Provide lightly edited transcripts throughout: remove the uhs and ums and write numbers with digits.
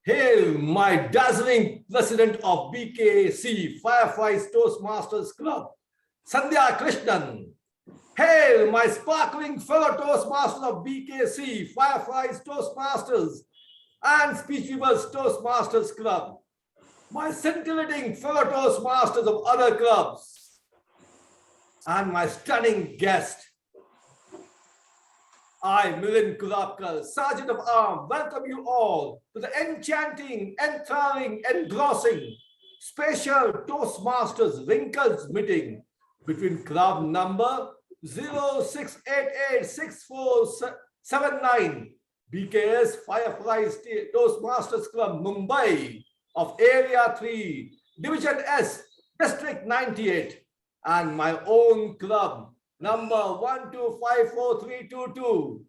Hail, my dazzling president of BKC Fireflies Toastmasters Club, Sandhya Krishnan. Hail, my sparkling fellow Toastmasters of BKC Fireflies Toastmasters and Speech Weavers Toastmasters Club, my scintillating fellow Toastmasters of other clubs, and my stunning guest, I, Milind Kulapkar, Sergeant of Arms, welcome you all to the enchanting, enthralling, engrossing, special Toastmasters Wrinkles meeting between club number 06886479, BKS Fireflies Toastmasters Club, Mumbai of Area 3, Division S, District 98, and my own club, number 1254322,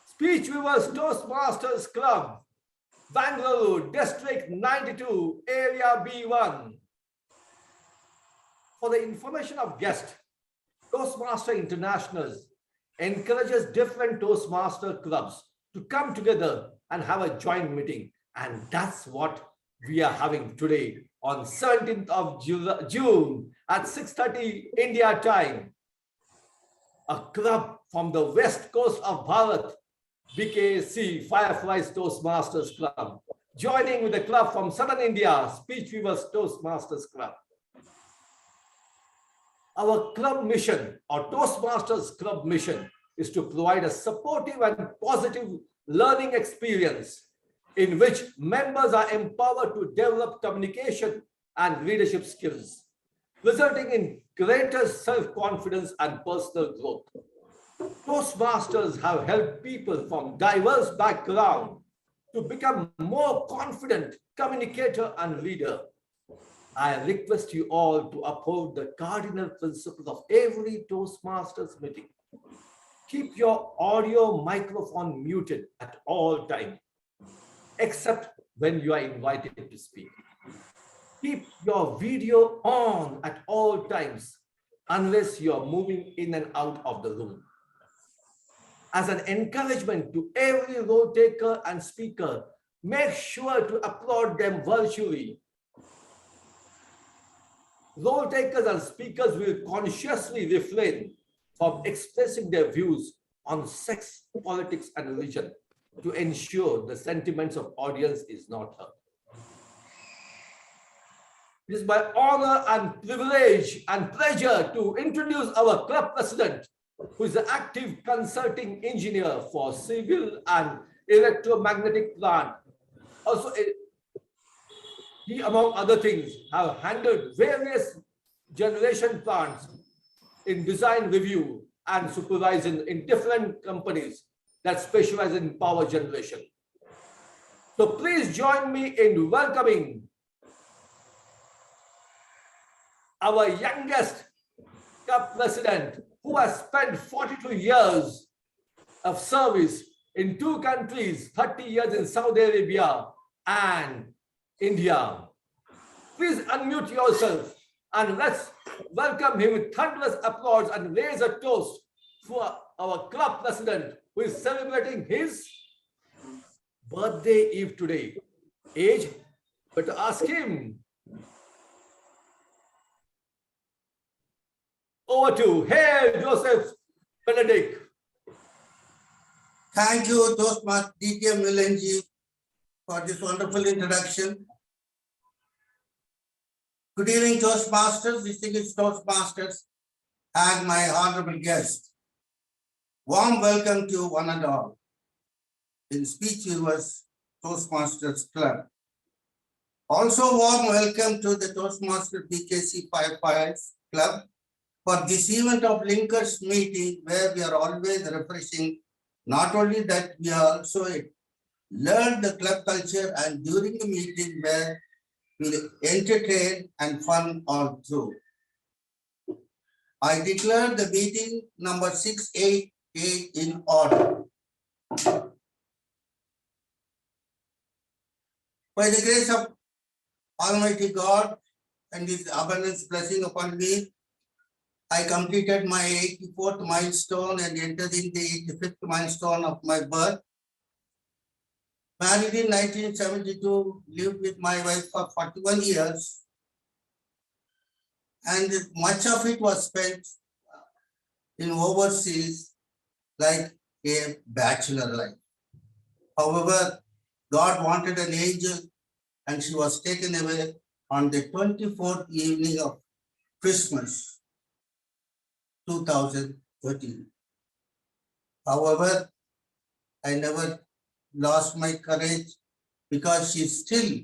Speech Weavers Toastmasters Club, Bangalore, District 92, Area B1. For the information of guests, Toastmaster Internationals encourages different Toastmaster clubs to come together and have a joint meeting. And that's what we are having today on 17th of June at 6:30 India time. A club from the west coast of Bharat, BKC Fireflies Toastmasters Club, joining with a club from southern India, Speech Weavers Toastmasters Club. Our club mission, or Toastmasters Club mission, is to provide a supportive and positive learning experience in which members are empowered to develop communication and leadership skills, resulting in greater self-confidence and personal growth. Toastmasters have helped people from diverse backgrounds to become more confident communicator and leader. I request you all to uphold the cardinal principles of every Toastmasters meeting. Keep your audio microphone muted at all times, except when you are invited to speak. Keep your video on at all times, unless you are moving in and out of the room. As an encouragement to every role taker and speaker, make sure to applaud them virtually. Role takers and speakers will consciously refrain from expressing their views on sex, politics, and religion to ensure the sentiments of audience is not hurt. It is my honor and privilege and pleasure to introduce our club president, who is an active consulting engineer for civil and electromagnetic plant. Also, he, among other things, have handled various generation plants in design review and supervision in different companies that specialize in power generation. So please join me in welcoming our youngest club president, who has spent 42 years of service in 2 countries, 30 years in Saudi Arabia and India. Please unmute yourself and let's welcome him with thunderous applause and raise a toast for our club president, who is celebrating his birthday eve today. Age, but to ask him. Over to Hail Joseph Benedict. Thank you, Toastmaster DTM Milenji, for this wonderful introduction. Good evening, Toastmasters, distinguished Toastmasters, and my honorable guests. Warm welcome to one and all in Speech Weavers Toastmasters Club. Also, warm welcome to the Toastmaster BKC Fireflies Club for this event of linkers meeting, where we are always refreshing. Not only that, we also learn the club culture, and during the meeting where we entertain and fun all through. I declare the meeting number 688 in order. By the grace of Almighty God and His abundance blessing upon me, I completed my 84th milestone and entered in the 85th milestone of my birth. Married in 1972, lived with my wife for 41 years. And much of it was spent in overseas like a bachelor life. However, God wanted an angel and she was taken away on the 24th evening of Christmas 2013. However, I never lost my courage because she still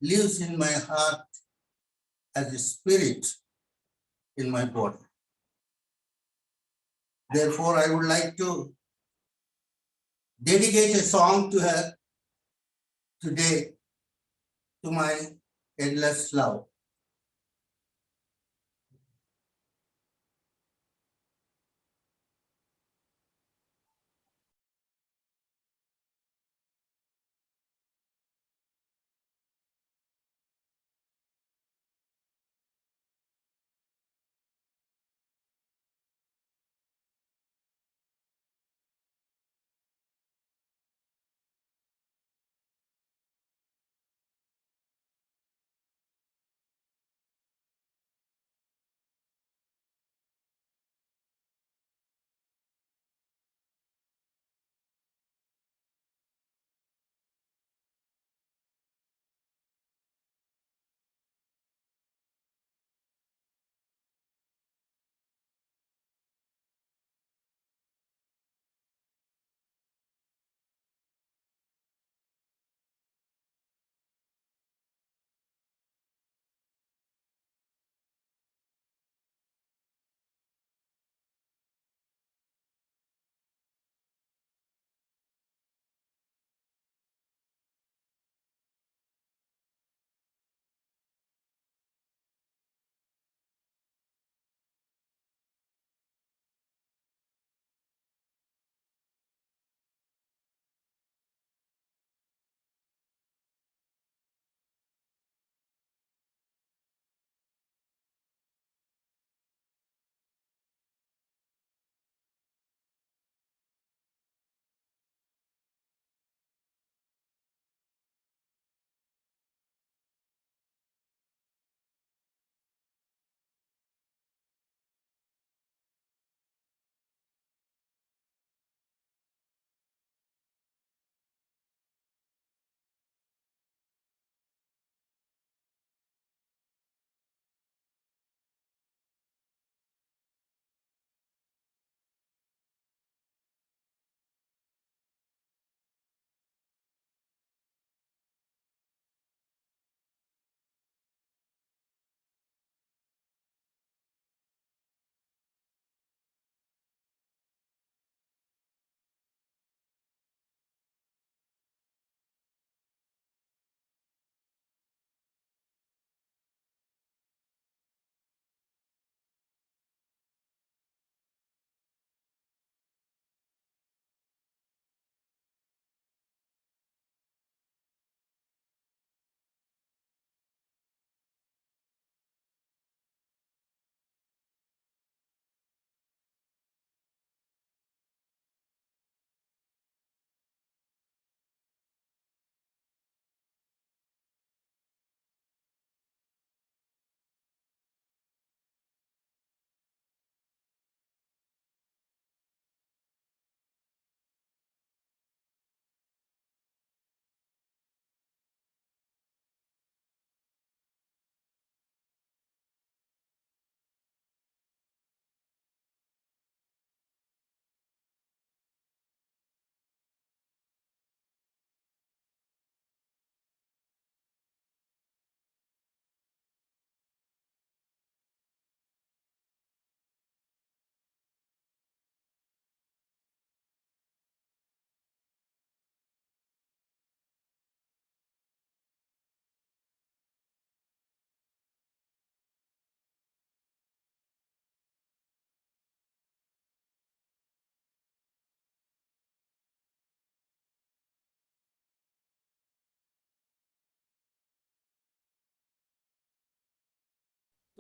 lives in my heart as a spirit in my body. Therefore, I would like to dedicate a song to her today, to my endless love.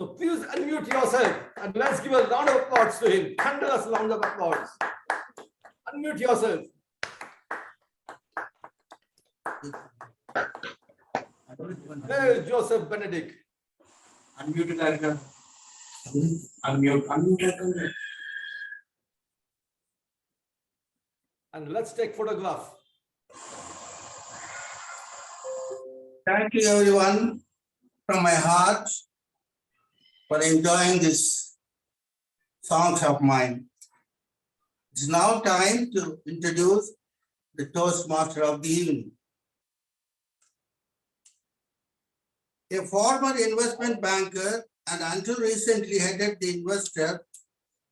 So please unmute yourself and let's give a round of applause to him. Thunderous round of applause. Unmute yourself. Hey, Joseph Benedict. Unmuted, Erica. Unmute. And let's take photograph. Thank you, everyone, from my heart for enjoying this songs of mine. It's now time to introduce the Toastmaster of the evening. A former investment banker and until recently headed the investor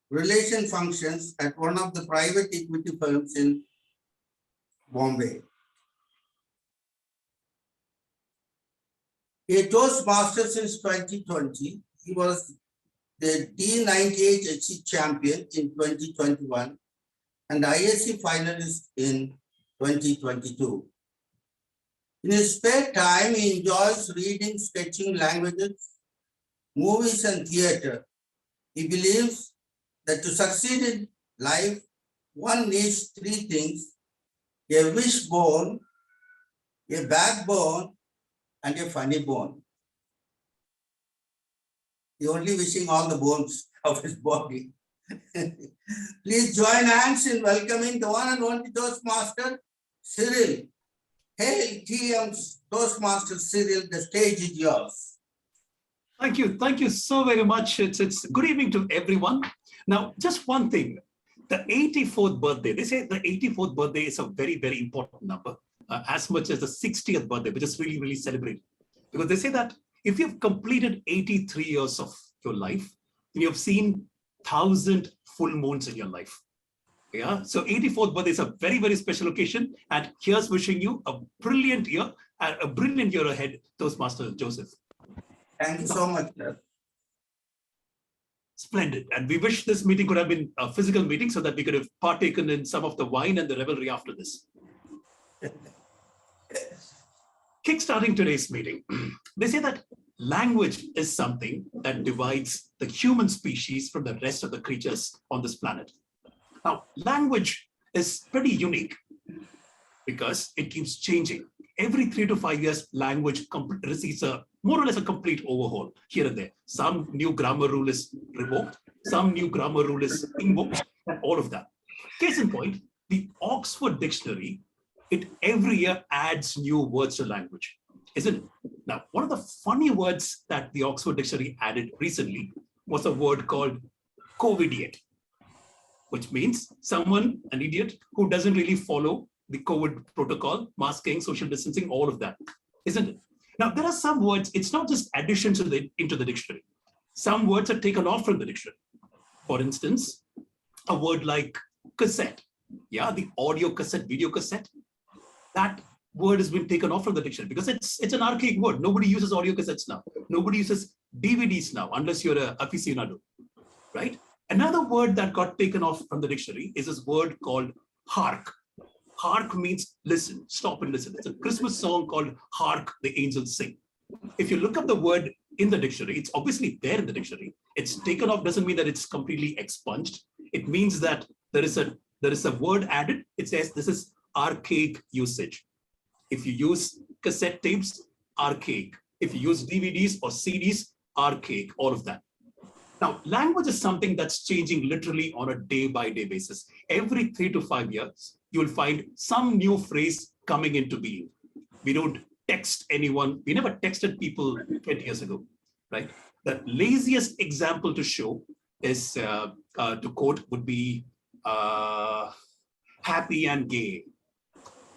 relation functions at one of the private equity firms in Bombay. A Toastmaster since 2020, he was the D98HC champion in 2021 and ISC finalist in 2022. In his spare time, he enjoys reading, sketching languages, movies, and theater. He believes that to succeed in life, one needs three things: a wishbone, a backbone, and a funny bone. He only wishing all the bones of his body. Please join hands in welcoming the one and only Toastmaster, Cyril. Hail TMC Toastmaster Cyril, the stage is yours. Thank you so very much. It's good evening to everyone. Now, just one thing, the 84th birthday, they say the 84th birthday is a very, very important number, as much as the 60th birthday, which is really, really celebrated. Because they say that if you've completed 83 years of your life, then you've seen 1,000 full moons in your life. Yeah, so 84th birthday is a very, very special occasion. And here's wishing you a brilliant year ahead, Toastmaster Joseph. Thank you so much, sir. Splendid. And we wish this meeting could have been a physical meeting so that we could have partaken in some of the wine and the revelry after this. Kickstarting today's meeting, they say that language is something that divides the human species from the rest of the creatures on this planet. Now, language is pretty unique because it keeps changing. Every 3 to 5 years, language receives a more or less a complete overhaul here and there. Some new grammar rule is revoked, some new grammar rule is invoked, and all of that. Case in point, the Oxford Dictionary, it every year adds new words to language, isn't it? Now, one of the funny words that the Oxford Dictionary added recently was a word called COVIDiot, which means someone, an idiot, who doesn't really follow the COVID protocol, masking, social distancing, all of that, isn't it? Now, there are some words, it's not just additions into the dictionary. Some words are taken off from the dictionary. For instance, a word like cassette, yeah, the audio cassette, video cassette, that word has been taken off from the dictionary because it's an archaic word. Nobody uses audio cassettes now. Nobody uses DVDs now, unless you're an aficionado, right? Another word that got taken off from the dictionary is this word called hark. Hark means listen, stop and listen. It's a Christmas song called Hark the Angels Sing. If you look up the word in the dictionary, it's obviously there in the dictionary. It's taken off doesn't mean that it's completely expunged. It means that there is a word added. It says this is archaic usage. If you use cassette tapes, archaic. If you use DVDs or CDs, archaic, all of that. Now, language is something that's changing literally on a day-by-day basis. Every 3 to 5 years, you'll find some new phrase coming into being. We don't text anyone. We never texted people 20 years ago, right? The laziest example to show is, to quote, would be happy and gay.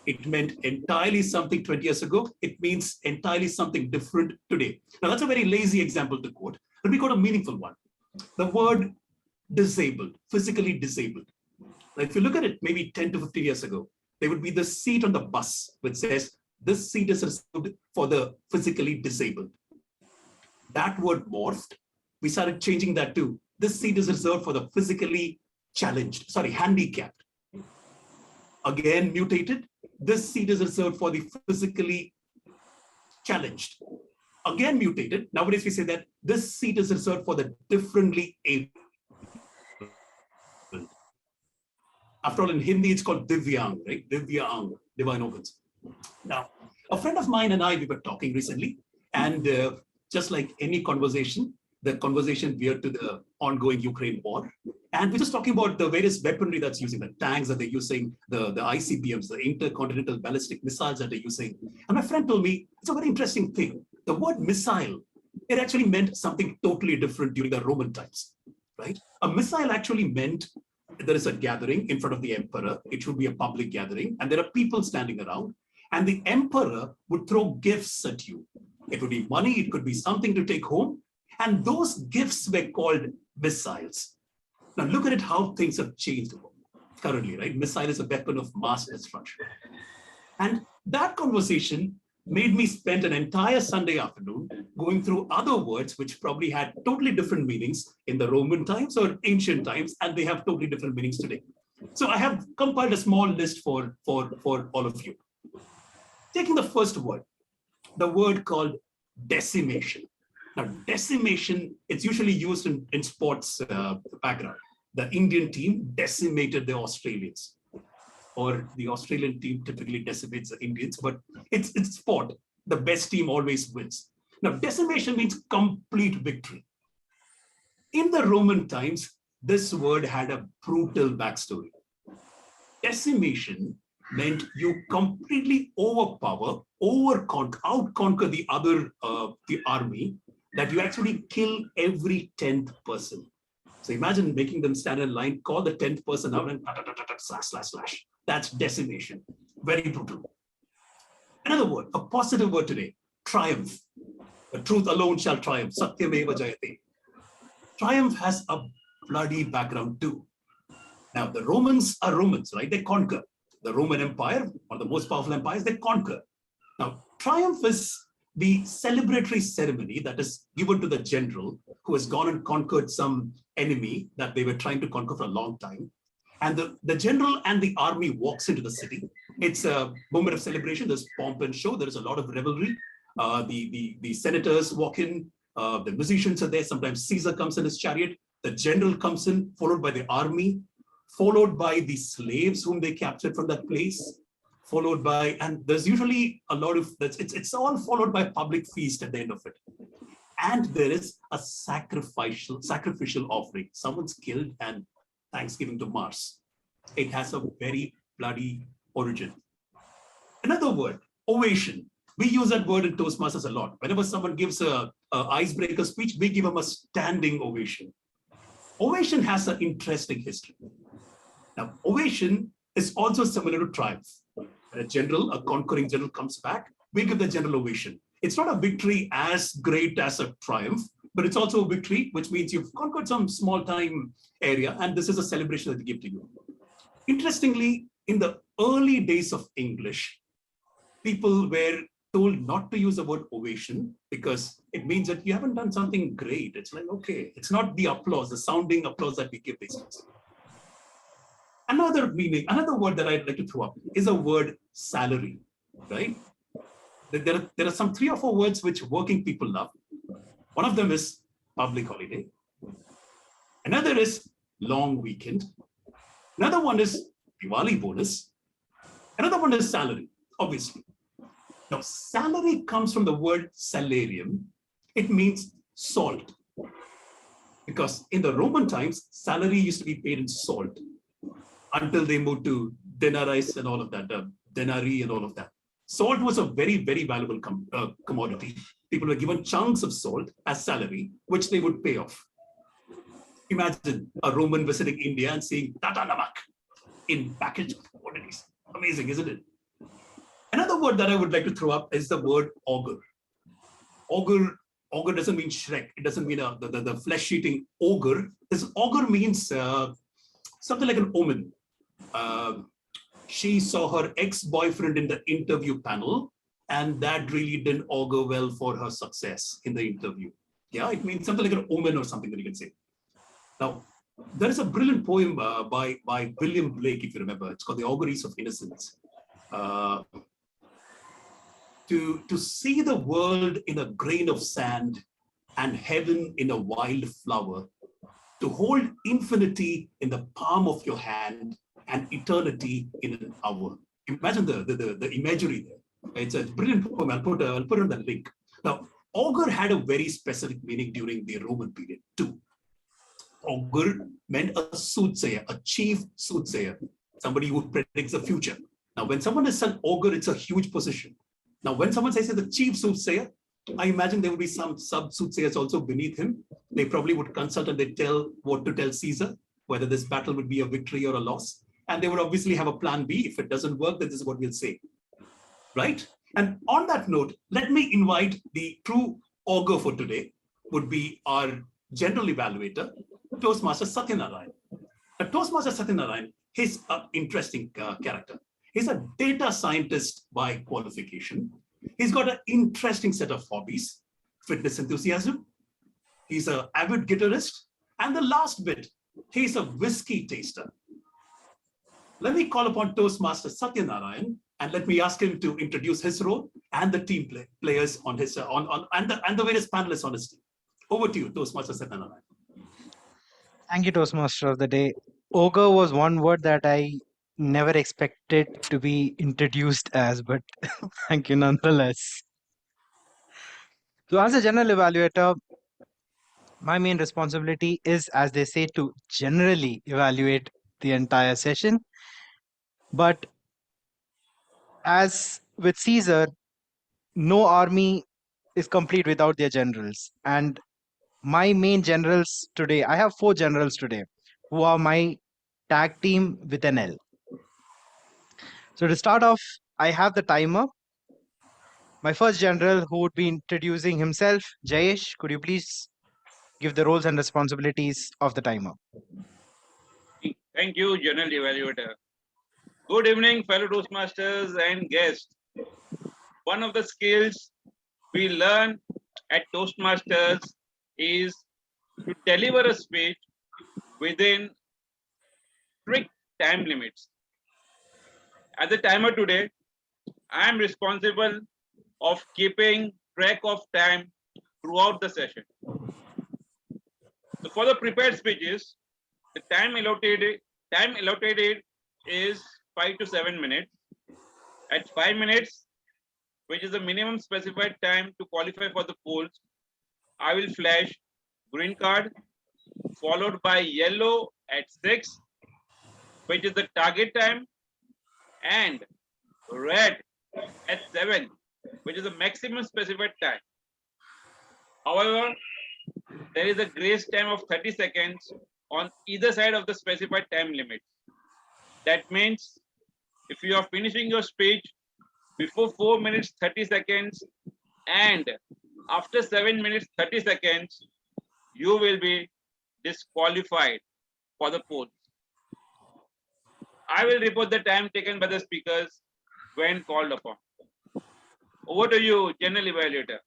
It meant entirely something 20 years ago. It means entirely something different today. Now, that's a very lazy example to quote. Let me quote a meaningful one. The word disabled, physically disabled. Now, if you look at it maybe 10 to 15 years ago, there would be the seat on the bus which says, this seat is reserved for the physically disabled. That word morphed. We started changing that to, this seat is reserved for the physically handicapped. Again, mutated. This seat is reserved for the physically challenged. Again, mutated. Nowadays, we say that this seat is reserved for the differently able. After all, in Hindi, it's called Divyang, right? Divyang, divine organs. Now, A friend of mine and I, we were talking recently, and just like any conversation, the conversation veered to the ongoing Ukraine war. And we're just talking about the various weaponry that's using, the tanks that they're using, the ICBMs, the intercontinental ballistic missiles that they're using. And my friend told me, it's a very interesting thing. The word missile, it actually meant something totally different during the Roman times, right? A missile actually meant there is a gathering in front of the emperor. It should be a public gathering, and there are people standing around, and the emperor would throw gifts at you. It would be money, it could be something to take home, and those gifts were called missiles. Now look at it, how things have changed currently, right? Missile is a weapon of mass destruction. And that conversation made me spend an entire Sunday afternoon going through other words which probably had totally different meanings in the Roman times or ancient times, and they have totally different meanings today. So I have compiled a small list for all of you. Taking the first word, the word called decimation. Now, decimation, it's usually used in sports background. The Indian team decimated the Australians, or the Australian team typically decimates the Indians, but it's sport. The best team always wins. Now, decimation means complete victory. In the Roman times, this word had a brutal backstory. Decimation meant you completely overpower, out-conquer the other, the army, that you actually kill every 10th person. So imagine making them stand in line, call the 10th person out and slash. That's decimation. Very brutal. Another word, a positive word today, triumph. The truth alone shall triumph. Satyameva jayate. Triumph has a bloody background too. Now, the Romans are Romans, right? They conquer. The Roman Empire, one of the most powerful empires, they conquer. Now, triumph is the celebratory ceremony that is given to the general who has gone and conquered some enemy that they were trying to conquer for a long time. And the general and the army walks into the city. It's a moment of celebration. There's pomp and show. There is a lot of revelry. The senators walk in. The musicians are there. Sometimes Caesar comes in his chariot. The general comes in, followed by the army, followed by the slaves whom they captured from that place, followed by, and there's usually a lot of, it's all followed by a public feast at the end of it. And there is a sacrificial offering. Someone's killed and Thanksgiving to Mars. It has a very bloody origin. Another word, ovation. We use that word in Toastmasters a lot. Whenever someone gives a icebreaker speech, we give them a standing ovation. Ovation has an interesting history. Now, ovation is also similar to triumph. When a conquering general comes back, we give the general ovation. It's not a victory as great as a triumph, but it's also a victory, which means you've conquered some small time area, and this is a celebration that they give to you. Interestingly, in the early days of English, people were told not to use the word ovation because it means that you haven't done something great. It's like, okay, it's not the applause, the sounding applause that we give these days. Another word that I'd like to throw up is the word salary, right? There are some 3 or 4 words which working people love. One of them is public holiday. Another is long weekend. Another one is Diwali bonus. Another one is salary, obviously. Now, salary comes from the word salarium. It means salt. Because in the Roman times, salary used to be paid in salt until they moved to denarii and all of that, denarii and all of that. Salt was a very, very valuable commodity. People were given chunks of salt as salary, which they would pay off. Imagine a Roman visiting India and seeing Tata Namak in packaged quantities. Amazing, isn't it? Another word that I would like to throw up is the word augur. Augur doesn't mean Shrek. It doesn't mean the flesh-eating ogre. This augur means something like an omen. She saw her ex-boyfriend in the interview panel, and that really didn't augur well for her success in the interview. Yeah, it means something like an omen or something that you can say. Now, there is a brilliant poem by William Blake, if you remember. It's called The Auguries of Innocence. To see the world in a grain of sand and heaven in a wild flower, to hold infinity in the palm of your hand and eternity in an hour. Imagine the imagery there. It's a brilliant poem. I'll put in the link. Now, augur had a very specific meaning during the Roman period too. Augur meant a soothsayer, a chief soothsayer, somebody who predicts the future. Now, when someone is an augur, it's a huge position. Now, when someone says the chief soothsayer, I imagine there would be some sub-soothsayers also beneath him. They probably would consult and they tell what to tell Caesar, whether this battle would be a victory or a loss. And they would obviously have a plan B. If it doesn't work, then this is what we'll say, right? And on that note, let me invite the true augur for today, would be our general evaluator, Toastmaster Satyanarayan. Toastmaster Satyanarayan, he's an interesting character. He's a data scientist by qualification. He's got an interesting set of hobbies, fitness enthusiasm. He's an avid guitarist. And the last bit, he's a whiskey taster. Let me call upon Toastmaster Satyanarayan and let me ask him to introduce his role and the team players on his and the various panelists on his team. Over to you, Toastmaster Satyanarayan. Thank you, Toastmaster of the Day. Ogre was one word that I never expected to be introduced as, but thank you nonetheless. So as a general evaluator, my main responsibility is, as they say, to generally evaluate the entire session. But as with Caesar, no army is complete without their generals. And my main generals today, I have 4 generals today who are my tag team with an L. So to start off, I have the timer. My first general who would be introducing himself, Jayesh, could you please give the roles and responsibilities of the timer? Thank you, General Evaluator. Good evening, fellow Toastmasters and guests. One of the skills we learn at Toastmasters is to deliver a speech within strict time limits. As a timer today, I am responsible of keeping track of time throughout the session. So for the prepared speeches, the time allotted is 5 to 7 minutes. At 5 minutes, which is the minimum specified time to qualify for the polls, I will flash green card, followed by yellow at 6, which is the target time, and red at 7, which is the maximum specified time. However, there is a grace time of 30 seconds on either side of the specified time limit. That means if you are finishing your speech before 4 minutes 30 seconds and after 7 minutes 30 seconds, you will be disqualified for the polls. I will report the time taken by the speakers when called upon. Over to you, General Evaluator.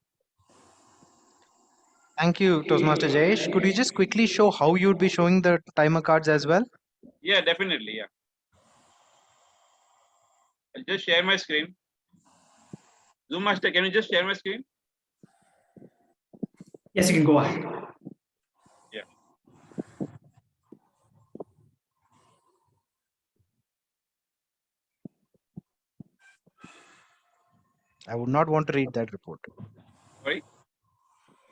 Thank you, Toastmaster Jayesh. Could you just quickly show how you'd be showing the timer cards as well? Yeah, definitely. Yeah. I'll just share my screen. Zoom Master, can you just share my screen? Yes, you can go ahead. Yeah. I would not want to read that report. Sorry.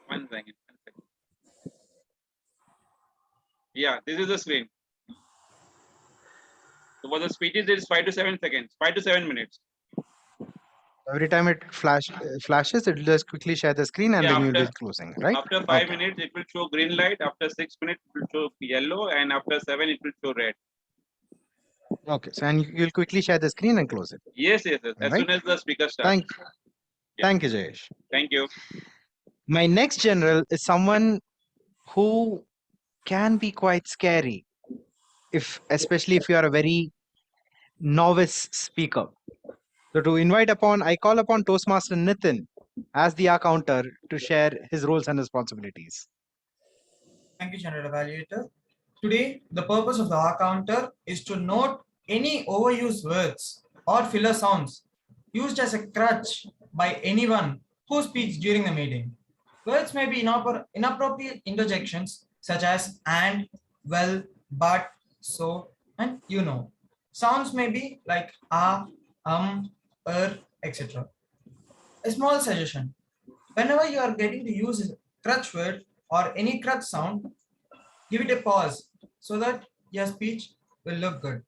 One second. Yeah, this is the screen. So for the speeches, it is 5 to 7 seconds, 5 to 7 minutes. Every time it flashes, it will just quickly share the screen and Yeah, then you'll be closing, right? After 5 Okay. minutes, it will show green light. After 6 minutes, it will show yellow. And after 7, it will show red. Okay, so and you'll quickly share the screen and close it. Yes, yes, yes. As Right. soon as the speaker starts. Thank you, Jayesh. Thank you. My next general is someone who can be quite scary, especially if you are a very novice speaker. So to invite upon, I call upon Toastmaster Nitin as the accounter to share his roles and responsibilities. Thank you, General Evaluator. Today, the purpose of the R counter is to note any overused words or filler sounds used as a crutch by anyone who speaks during the meeting. Words may be inappropriate interjections such as and, well, but, so, and you know. Sounds may be like etc. A small suggestion. Whenever you are getting to use a crutch word or any crutch sound, give it a pause so that your speech will look good.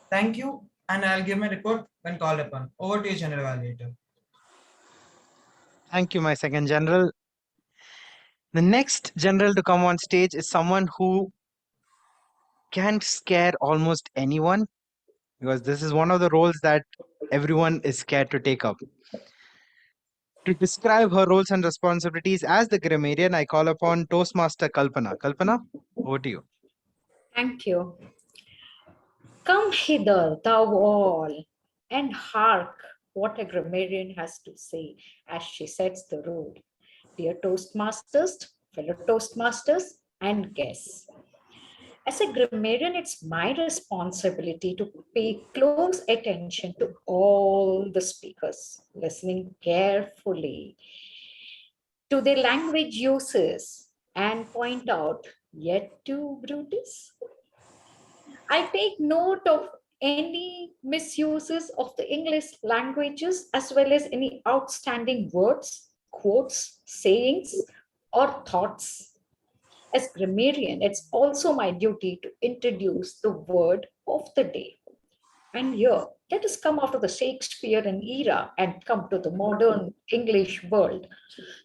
Thank you, and I'll give my report when called upon. Over to you, General Evaluator. Thank you, my second general. The next general to come on stage is someone who can scare almost anyone, because this is one of the roles that everyone is scared to take up. To describe her roles and responsibilities as the grammarian, I call upon Toastmaster Kalpana. Kalpana, over to you. Thank you. Come hither, thou all, and hark what a grammarian has to say as she sets the rule. Dear Toastmasters, fellow Toastmasters, and guests. As a grammarian, it's my responsibility to pay close attention to all the speakers, listening carefully to their language uses and point out, yet to Brutus. I take note of any misuses of the English languages as well as any outstanding words, quotes, sayings, or thoughts. As grammarian, it's also my duty to introduce the word of the day. And here, let us come out of the Shakespearean era and come to the modern English world.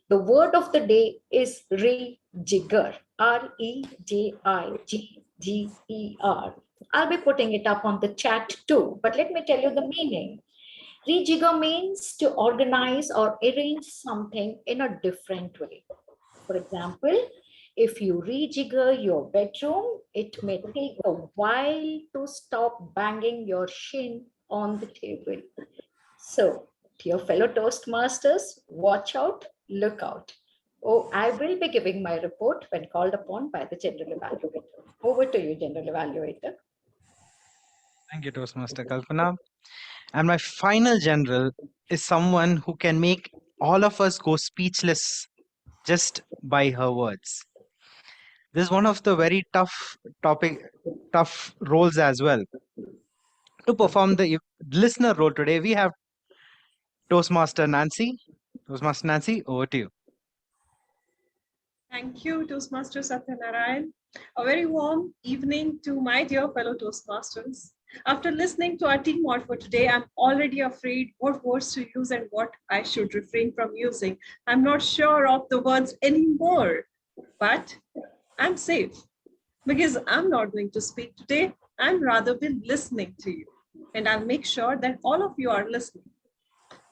The word of the day is rejigger, Rejigger. I'll be putting it up on the chat too, but let me tell you the meaning. Rejigger means to organize or arrange something in a different way. For example, if you rejigger your bedroom, it may take a while to stop banging your shin on the table. So, dear fellow Toastmasters, watch out, look out. Oh, I will be giving my report when called upon by the General Evaluator. Over to you, General Evaluator. Thank you, Toastmaster Kalpana. And my final general is someone who can make all of us go speechless just by her words. This is one of the very tough roles as well. To perform the listener role today, we have Toastmaster Nancy. Toastmaster Nancy, over to you. Thank you, Toastmaster Satyanarayan. A very warm evening to my dear fellow Toastmasters. After listening to our team mod for today, I'm already afraid what words to use and what I should refrain from using. I'm not sure of the words anymore, but I'm safe because I'm not going to speak today. I'm rather be listening to you, and I'll make sure that all of you are listening.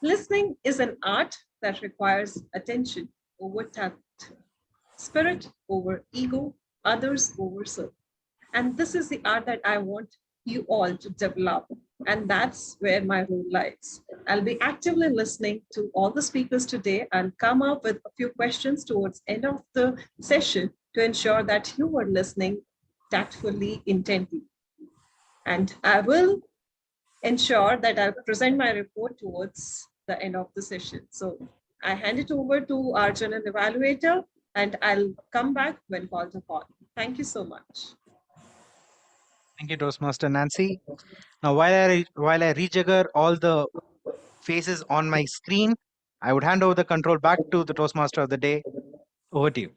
Listening is an art that requires attention over talent, spirit over ego, others over self. And this is the art that I want you all to develop. And that's where my role lies. I'll be actively listening to all the speakers today and come up with a few questions towards end of the session to ensure that you are listening tactfully, intently. And I will ensure that I'll present my report towards the end of the session. So I hand it over to our general evaluator, and I'll come back when called upon. Thank you so much. Thank you, Toastmaster Nancy. Now, while I rejigger all the faces on my screen, I would hand over the control back to the Toastmaster of the day. Over to you.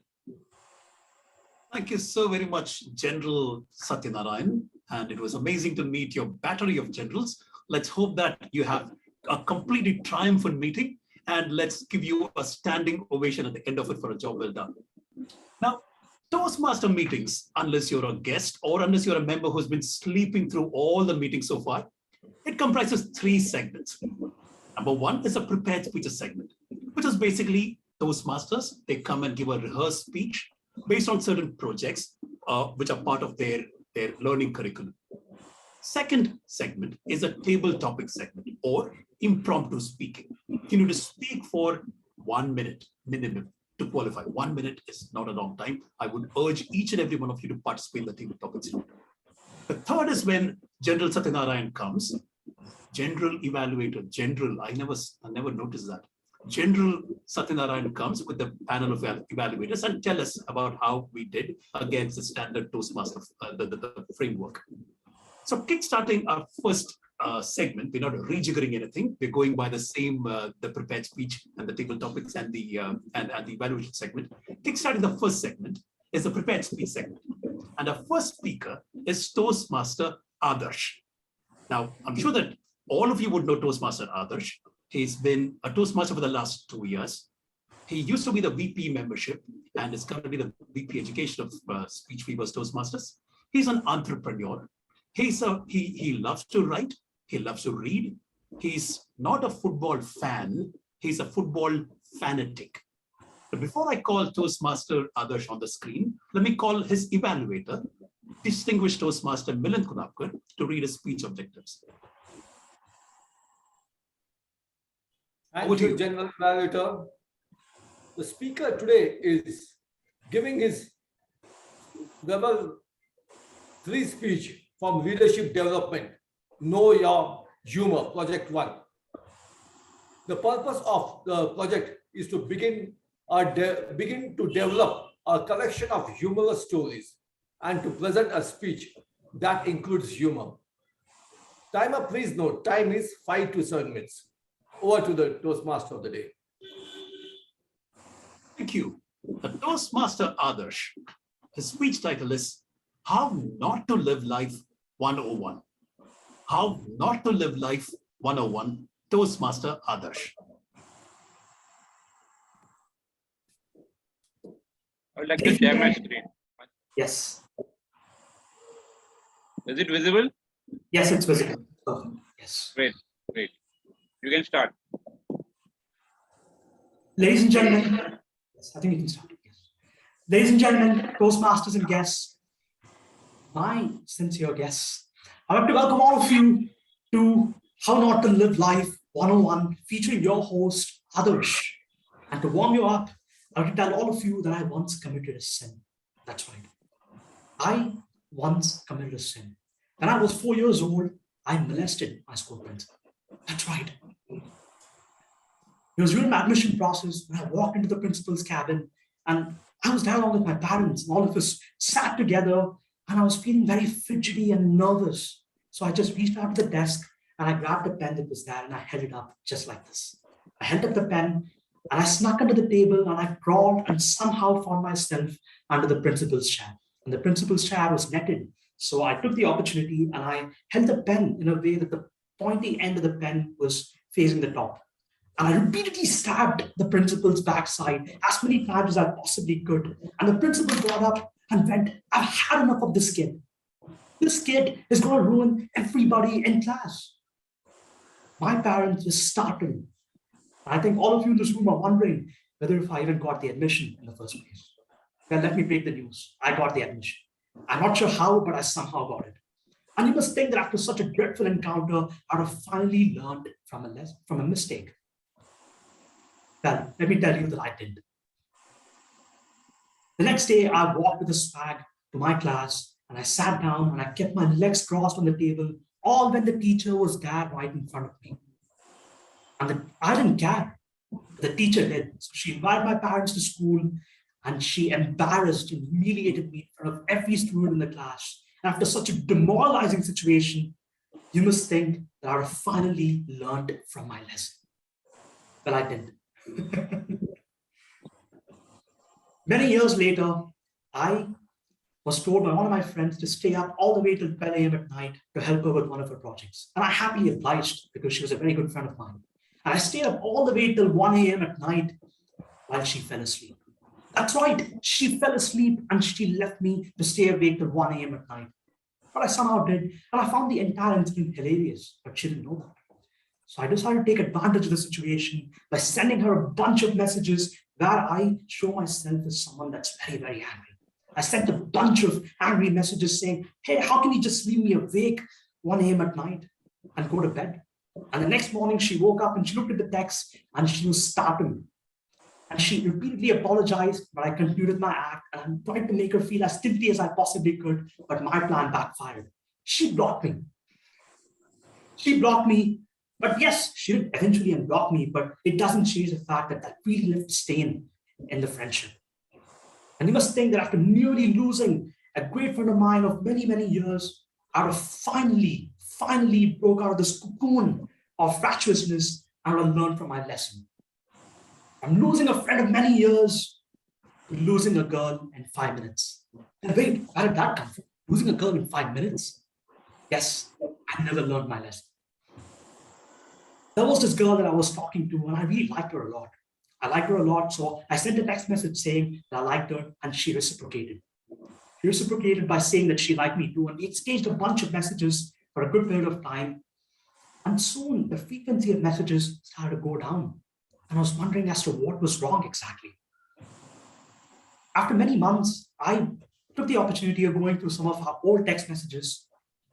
Thank you so very much, General Satyanarayan. And it was amazing to meet your battery of generals. Let's hope that you have a completely triumphant meeting, and let's give you a standing ovation at the end of it for a job well done. Now, Toastmaster meetings, unless you're a guest or unless you're a member who's been sleeping through all the meetings so far, it comprises 3 segments. Number 1 is a prepared speeches segment, which is basically Toastmasters. They come and give a rehearsed speech based on certain projects, which are part of their learning curriculum. Second segment is a table topic segment or impromptu speaking. You need to speak for 1 minute minimum to qualify. 1 minute is not a long time. I would urge each and every one of you to participate in the table topics. The third is when General Satyanarayan comes. General evaluator, general, I never noticed that. General Satyanarayan comes with the panel of evaluators and tell us about how we did against the standard Toastmaster, the framework. So kickstarting our first segment. We're not rejiggering anything. We're going by the same, the prepared speech and the table topics and the evaluation segment. Kickstarting the first segment is the prepared speech segment. And our first speaker is Toastmaster Adarsh. Now, I'm sure that all of you would know Toastmaster Adarsh. He's been a Toastmaster for the last 2 years. He used to be the VP membership and is currently the VP education of Speech Weavers Toastmasters. He's an entrepreneur. He loves to write. He loves to read. He's not a football fan. He's a football fanatic. But before I call Toastmaster Adarsh on the screen, let me call his evaluator, distinguished Toastmaster Milind Kunapkar, to read his speech objectives. Thank you, General Evaluator. The speaker today is giving his level 3 speech from Leadership Development, Know Your Humor, Project 1. The purpose of the project is to begin to develop a collection of humorous stories and to present a speech that includes humor. Timer, please note, time is 5 to 7 minutes. Over to the Toastmaster of the day. Thank you. The Toastmaster Adarsh. His speech title is How Not to Live Life 101. How Not to Live Life 101, Toastmaster Adarsh. I would like to share my screen. Yes. Is it visible? Yes, it's visible. Yes. Great, great. You can start. Ladies and gentlemen, yes, I think you can start. Yes. Ladies and gentlemen, Toastmasters and guests, my sincere guests, I'd like to welcome all of you to How Not to Live Life 101, featuring your host, Adarsh. And to warm you up, I want to tell all of you that I once committed a sin. That's right. I once committed a sin. When I was 4 years old, I molested my school principal. That's right. It was during my admission process when I walked into the principal's cabin and I was there along with my parents and all of us sat together and I was feeling very fidgety and nervous. So I just reached out to the desk and I grabbed a pen that was there and I held it up just like this. I held up the pen and I snuck under the table and I crawled and somehow found myself under the principal's chair. And the principal's chair was netted. So I took the opportunity and I held the pen in a way that the pointy end of the pen was facing the top. And I repeatedly stabbed the principal's backside as many times as I possibly could. And the principal got up and went, I've had enough of this kid. This kid is going to ruin everybody in class. My parents were startled. I think all of you in this room are wondering whether if I even got the admission in the first place. Well, let me break the news. I got the admission. I'm not sure how, but I somehow got it. And you must think that after such a dreadful encounter, I have finally learned from a mistake. Well, let me tell you that I did. The next day, I walked with a swag to my class and I sat down and I kept my legs crossed on the table, all when the teacher was there right in front of me. And I didn't care. The teacher did. So she invited my parents to school and she embarrassed and humiliated me in front of every student in the class. And after such a demoralizing situation, you must think that I have finally learned from my lesson. Well, I did. Many years later, I was told by one of my friends to stay up all the way till 12 a.m. at night to help her with one of her projects. And I happily obliged because she was a very good friend of mine. And I stayed up all the way till 1 a.m. at night while she fell asleep. That's right, she fell asleep and she left me to stay awake till 1 a.m. at night. But I somehow did, and I found the entire incident hilarious, but she didn't know that. So I decided to take advantage of the situation by sending her a bunch of messages where I show myself as someone that's very, very angry. I sent a bunch of angry messages saying, hey, how can you just leave me awake 1 a.m. at night and go to bed? And the next morning she woke up and she looked at the text and she was startled. And she repeatedly apologized, but I continued with my act and I tried to make her feel as guilty as I possibly could, but my plan backfired. She blocked me. She blocked me. But yes, she did eventually unblock me, but it doesn't change the fact that that really left a stain in the friendship. And you must think that after nearly losing a great friend of mine of many, many years, I have finally finally broke out of this cocoon of fatuousness and I learned from my lesson. I'm losing a friend of many years to losing a girl in 5 minutes. And wait, where did that come from? Losing a girl in 5 minutes? Yes, I never learned my lesson. There was this girl that I was talking to, and I really liked her a lot. I liked her a lot, so I sent a text message saying that I liked her, and she reciprocated. She reciprocated by saying that she liked me too, and we exchanged a bunch of messages for a good period of time. And soon the frequency of messages started to go down. And I was wondering as to what was wrong exactly. After many months, I took the opportunity of going through some of our old text messages.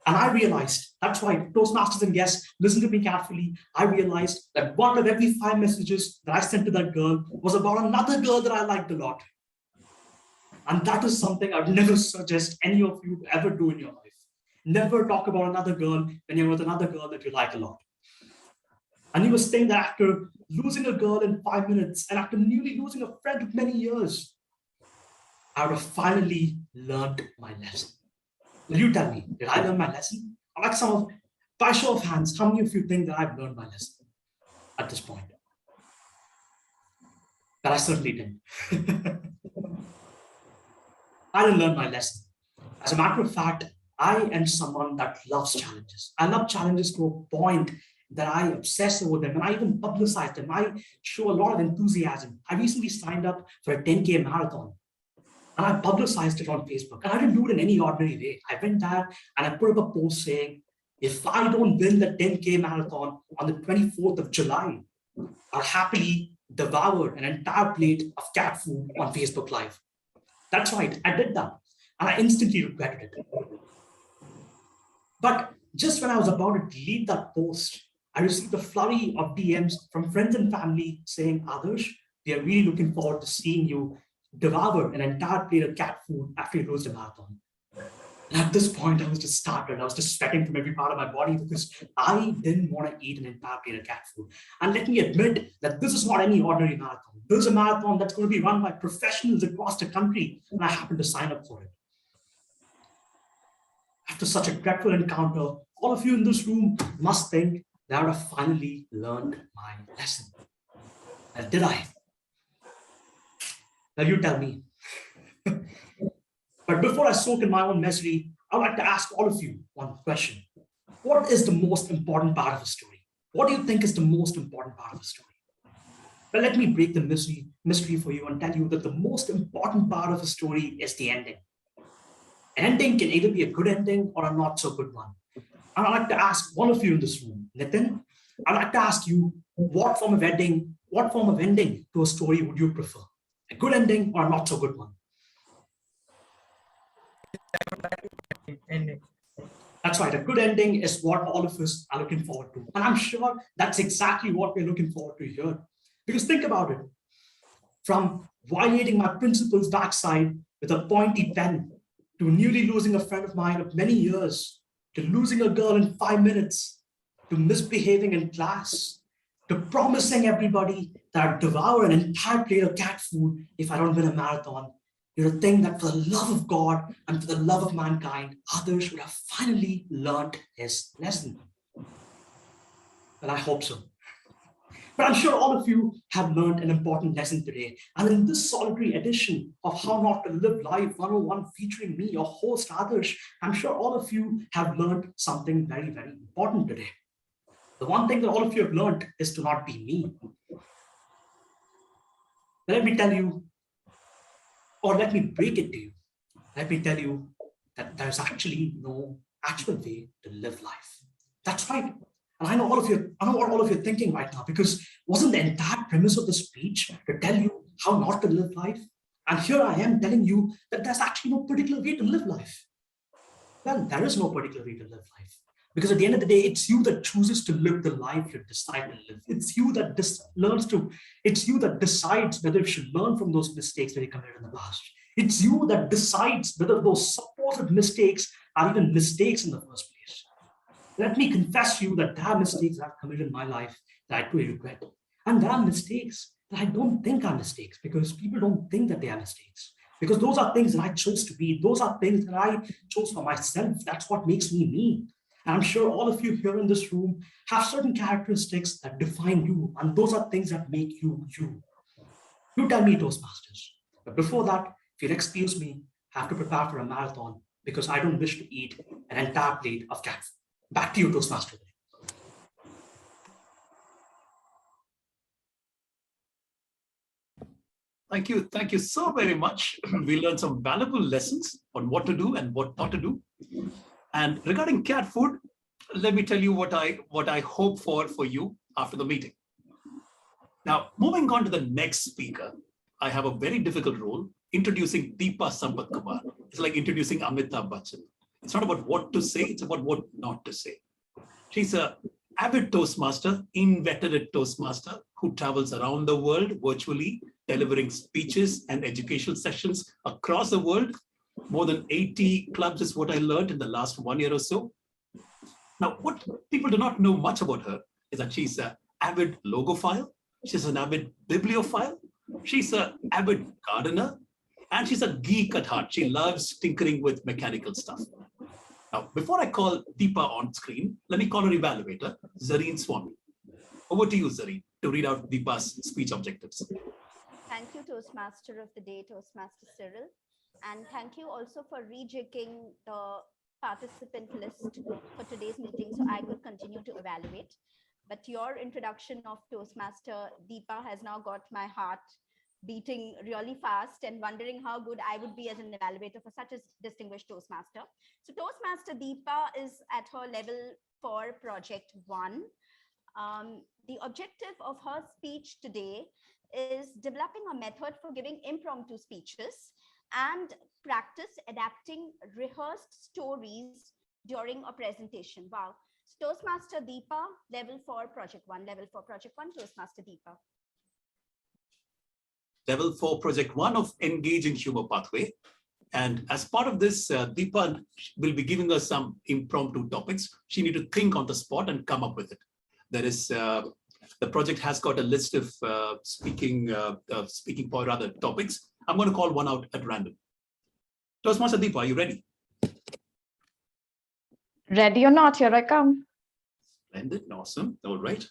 And I realized, that's why Toastmasters and guests, listen to me carefully. I realized that one of every 5 messages that I sent to that girl was about another girl that I liked a lot. And that is something I would never suggest any of you to ever do in your life. Never talk about another girl when you're with another girl that you like a lot. And he was saying that after losing a girl in 5 minutes and after newly losing a friend of many years, I would have finally learned my lesson. Will you tell me, did I learn my lesson? I'd like some of, by show of hands, how many of you think that I've learned my lesson at this point? But I certainly didn't. I didn't learn my lesson. As a matter of fact, I am someone that loves challenges. I love challenges to a point that I obsess over them and I even publicize them. I show a lot of enthusiasm. I recently signed up for a 10K marathon and I publicized it on Facebook. And I didn't do it in any ordinary way. I went there and I put up a post saying, if I don't win the 10K marathon on the 24th of July, I'll happily devour an entire plate of cat food on Facebook Live. That's right, I did that. And I instantly regretted it. But just when I was about to delete that post, I received a flurry of DMs from friends and family saying, Adarsh, we are really looking forward to seeing you devour an entire plate of cat food after you lose the marathon. And at this point, I was just startled. I was just sweating from every part of my body because I didn't want to eat an entire plate of cat food. And let me admit that this is not any ordinary marathon. This is a marathon that's going to be run by professionals across the country, and I happened to sign up for it. After such a dreadful encounter, all of you in this room must think that I have finally learned my lesson. And did I? Now you tell me. But before I soak in my own misery, I'd like to ask all of you one question. What is the most important part of a story? What do you think is the most important part of a story? Well, let me break the mystery for you and tell you that the most important part of a story is the ending. An ending can either be a good ending or a not so good one. And I'd like to ask one of you in this room, Nitin, I'd like to ask you, what form of ending to a story would you prefer? A good ending or a not so good one? Ending. That's right, a good ending is what all of us are looking forward to. And I'm sure that's exactly what we're looking forward to here. Because think about it. From violating my principal's backside with a pointy pen, to newly losing a friend of mine of many years, to losing a girl in 5 minutes, to misbehaving in class, to promising everybody that I'd devour an entire plate of cat food if I don't win a marathon, you're to think that for the love of God and for the love of mankind, others would have finally learned his lesson. Well, I hope so. But I'm sure all of you have learned an important lesson today. And in this solitary edition of How Not to Live Life 101 featuring me, your host, Adarsh, I'm sure all of you have learned something very, very important today. The one thing that all of you have learned is to not be me. Let me tell you, or let me break it to you. Let me tell you that there's actually no actual way to live life. That's right. And I know what all of you are thinking right now, because wasn't the entire premise of the speech to tell you how not to live life? And here I am telling you that there's actually no particular way to live life. Well, there is no particular way to live life. Because at the end of the day, it's you that chooses to live the life you decide to live. It's you that decides whether you should learn from those mistakes that you committed in the past. It's you that decides whether those supposed mistakes are even mistakes in the first place. Let me confess to you that there are mistakes I've committed in my life that I truly regret. And there are mistakes that I don't think are mistakes, because people don't think that they are mistakes. Because those are things that I chose to be. Those are things that I chose for myself. That's what makes me me. And I'm sure all of you here in this room have certain characteristics that define you, and those are things that make you you. You tell me, Toastmasters. But before that, if you'll excuse me, I have to prepare for a marathon because I don't wish to eat an entire plate of cat food. Back to you, Toastmaster. Thank you so very much. We learned some valuable lessons on what to do and what not to do. And regarding cat food, let me tell you what I hope for you after the meeting. Now, moving on to the next speaker, I have a very difficult role introducing Deepa Sampat Kumar. It's like introducing Amitabh Bachchan. It's not about what to say, it's about what not to say. She's an avid Toastmaster, inveterate Toastmaster who travels around the world virtually, delivering speeches and educational sessions across the world. More than 80 clubs is what I learned in the last 1 year or so. Now, what people do not know much about her is that she's an avid logophile, she's an avid bibliophile, she's an avid gardener, and she's a geek at heart. She loves tinkering with mechanical stuff. Now, before I call Deepa on screen, let me call her evaluator, Zareen Swami. Over to you, Zareen, to read out Deepa's speech objectives. Thank you, Toastmaster of the Day, Toastmaster Cyril. And thank you also for rejigging the participant list for today's meeting so I could continue to evaluate. But your introduction of Toastmaster Deepa has now got my heart beating really fast and wondering how good I would be as an evaluator for such a distinguished Toastmaster. So Toastmaster Deepa is at her level for Project 1. The objective of her speech today is developing a method for giving impromptu speeches and practice adapting rehearsed stories during a presentation. Wow. So Toastmaster Deepa, level 4, Project 1. Level 4, Project 1, Toastmaster Deepa. Level 4, Project 1 of Engaging Humor Pathway. And as part of this, Deepa will be giving us some impromptu topics. She need to think on the spot and come up with it. There is, the project has got a list of speaking for other topics. I'm going to call one out at random. Toastmaster Deepa, are you ready? Ready or not, here I come. Splendid, awesome, all right.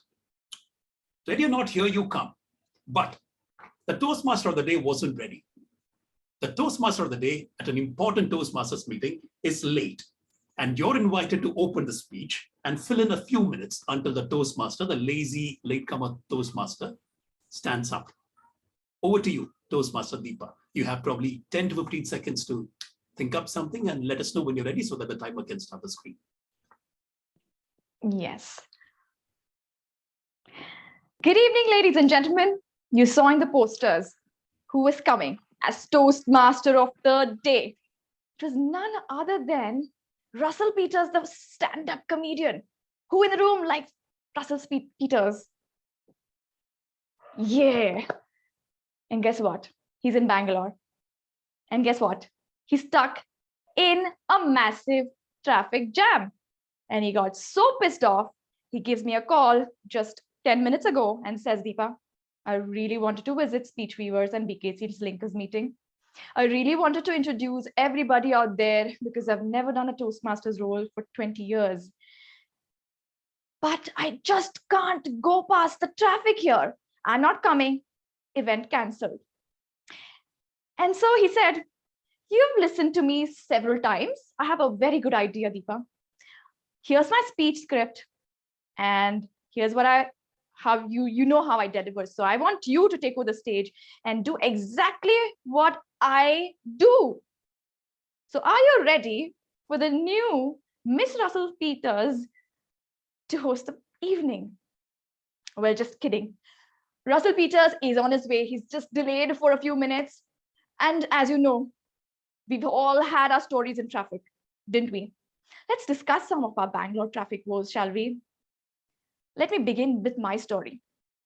Ready or not, here you come. But the Toastmaster of the day wasn't ready. The Toastmaster of the day at an important Toastmasters meeting is late. And you're invited to open the speech and fill in a few minutes until the Toastmaster, the lazy latecomer Toastmaster, stands up. Over to you, Toastmaster Deepa. You have probably 10 to 15 seconds to think up something and let us know when you're ready so that the timer can start the screen. Yes. Good evening, ladies and gentlemen. You saw in the posters who is coming as Toastmaster of the day. It was none other than Russell Peters, the stand-up comedian. Who in the room likes Russell Peters? Yeah. And guess what? He's in Bangalore. And guess what? He's stuck in a massive traffic jam. And he got so pissed off, he gives me a call just 10 minutes ago and says, Deepa, I really wanted to visit Speech Weavers and BKC Linkers meeting. I really wanted to introduce everybody out there because I've never done a Toastmasters role for 20 years. But I just can't go past the traffic here. I'm not coming. Event cancelled. And so he said, you've listened to me several times. I have a very good idea, Deepa. Here's my speech script. And here's what you know how I deliver. So I want you to take over the stage and do exactly what I do. So are you ready for the new Miss Russell Peters to host the evening? Well, just kidding. Russell Peters is on his way. He's just delayed for a few minutes. And as you know, we've all had our stories in traffic, didn't we? Let's discuss some of our Bangalore traffic woes, shall we? Let me begin with my story.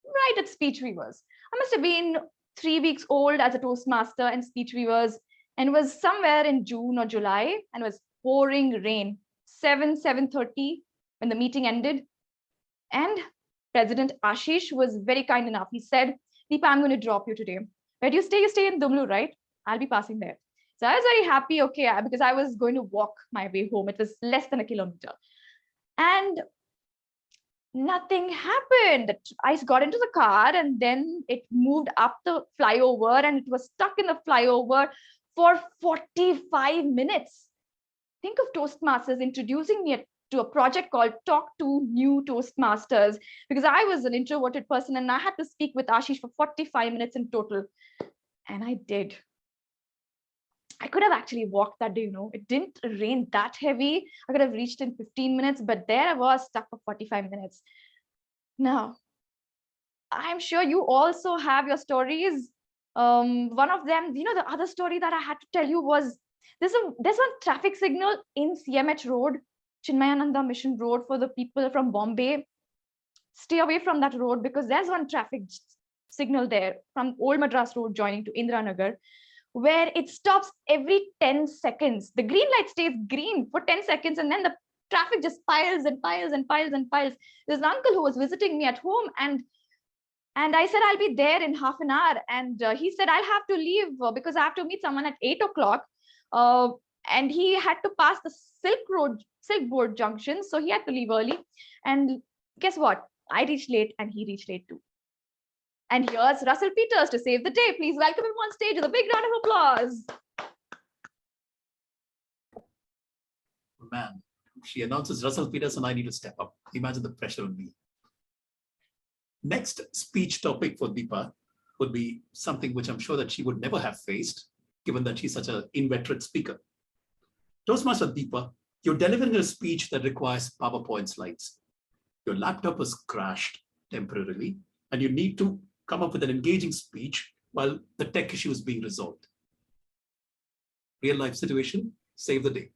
Right at Speech Weavers. I must have been 3 weeks old as a Toastmaster and Speech Weavers, and was somewhere in June or July, and it was pouring rain, 7:30 when the meeting ended. And President Ashish was very kind enough. He said, Deepa, I'm going to drop you today. Where do you stay? You stay in Dumlu, right? I'll be passing there. So I was very happy, okay, because I was going to walk my way home. It was less than a kilometer. And nothing happened. I got into the car and then it moved up the flyover and it was stuck in the flyover for 45 minutes. Think of Toastmasters introducing me to a project called Talk to New Toastmasters, because I was an introverted person and I had to speak with Ashish for 45 minutes in total. And I did. I could have actually walked that day, you know. It didn't rain that heavy. I could have reached in 15 minutes, but there I was stuck for 45 minutes. Now, I'm sure you also have your stories. One of them, you know, the other story that I had to tell you was there's one traffic signal in CMH Road, Chinmayananda Mission Road, for the people from Bombay. Stay away from that road because there's one traffic signal there from Old Madras Road joining to Indiranagar, where it stops every 10 seconds. The green light stays green for 10 seconds and then the traffic just piles and piles and piles and piles. There's an uncle who was visiting me at home and I said, I'll be there in half an hour. And he said, I'll have to leave because I have to meet someone at 8 o'clock. And he had to pass the Silk Board junction. So he had to leave early. And guess what? I reached late and he reached late too. And here's Russell Peters to save the day. Please welcome him on stage with a big round of applause. Man, she announces Russell Peters and I need to step up. Imagine the pressure on me. Next speech topic for Deepa would be something which I'm sure that she would never have faced, given that she's such an inveterate speaker. Toastmaster Deepa, you're delivering a speech that requires PowerPoint slides. Your laptop has crashed temporarily, and you need to come up with an engaging speech while the tech issue is being resolved. Real life situation, save the day.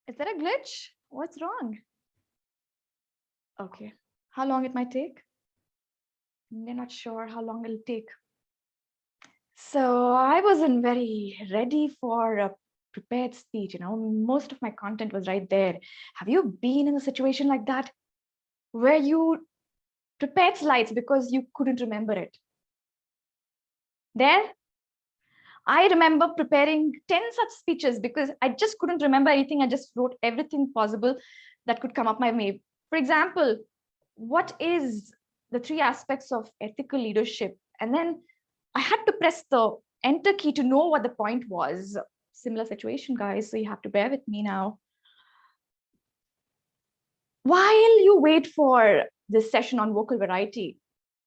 Is that a glitch? What's wrong? Okay. How long it might take? They're not sure how long it'll take. So I wasn't very ready for a prepared speech. You know, most of my content was right there. Have you been in a situation like that where you prepared slides because you couldn't remember it? There, I remember preparing 10 such speeches because I just couldn't remember anything. I just wrote everything possible that could come up my way. For example, what is the 3 aspects of ethical leadership? And then I had to press the enter key to know what the point was. Similar situation, guys, so you have to bear with me now. While you wait for this session on vocal variety,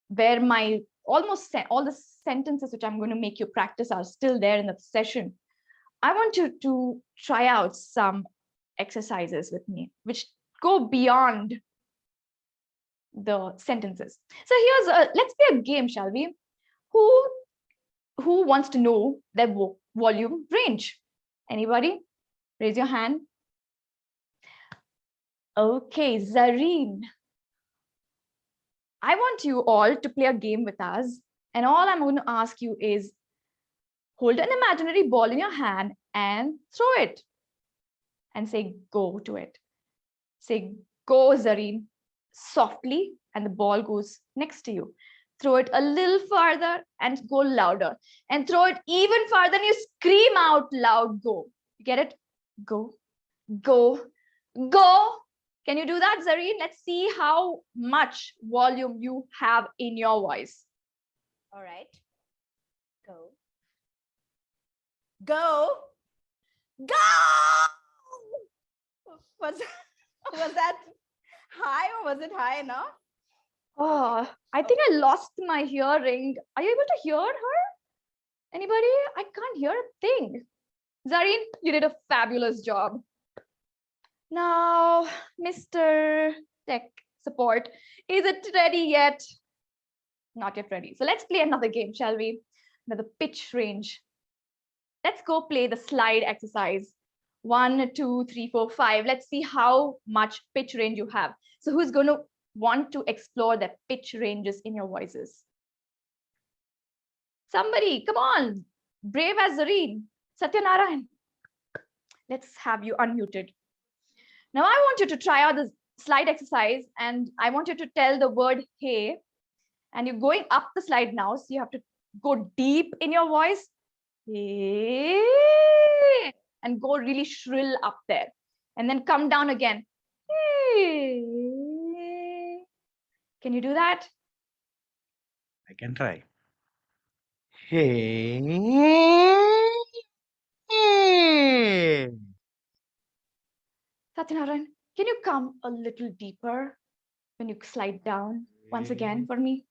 where my almost all the sentences which I'm going to make you practice are still there in the session, I want you to try out some exercises with me, which go beyond the sentences. So here's let's play a game, shall we? Who wants to know their volume range? Anybody? Raise your hand. Okay, Zareen. I want you all to play a game with us. And all I'm going to ask you is hold an imaginary ball in your hand and throw it. And say go to it. Say go, Zareen, softly, and the ball goes next to you. Throw it a little farther and go louder. And throw it even farther and you scream out loud, go. You get it? Go, go, go. Can you do that, Zareen? Let's see how much volume you have in your voice. All right. Go. Go. Go. Was that high or was it high enough? Oh, I think I lost my hearing. Are you able to hear her? Anybody? I can't hear a thing. Zareen, you did a fabulous job. Now, Mr. Tech Support, is it ready yet? Not yet ready. So let's play another game, shall we? Another pitch range. Let's go play the slide exercise. 1, 2, 3, 4, 5. Let's see how much pitch range you have. So who's going to want to explore the pitch ranges in your voices? Somebody, come on. Brave as Zareen. Satyanarayan. Let's have you unmuted. Now I want you to try out this slide exercise and I want you to tell the word hey. And you're going up the slide now. So you have to go deep in your voice. Hey, and go really shrill up there. And then come down again. Hey. Can you do that? I can try. Hey. Hey. Satyanarayan, can you come a little deeper when you slide down once again for me?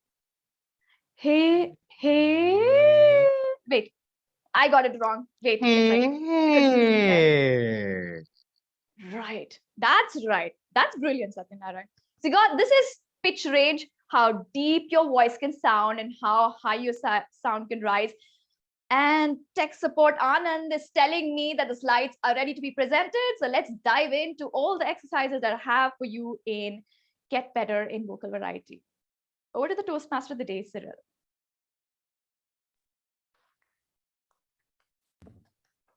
Hey, hey. Wait, I got it wrong. Wait, it's like confusing there. Right. That's right. That's brilliant, Satyanarayan. So, God, this is pitch range, how deep your voice can sound and how high your sound can rise. And tech support Anand is telling me that the slides are ready to be presented. So let's dive into all the exercises that I have for you in Get Better in Vocal Variety. Over to the Toastmaster of the day, Cyril.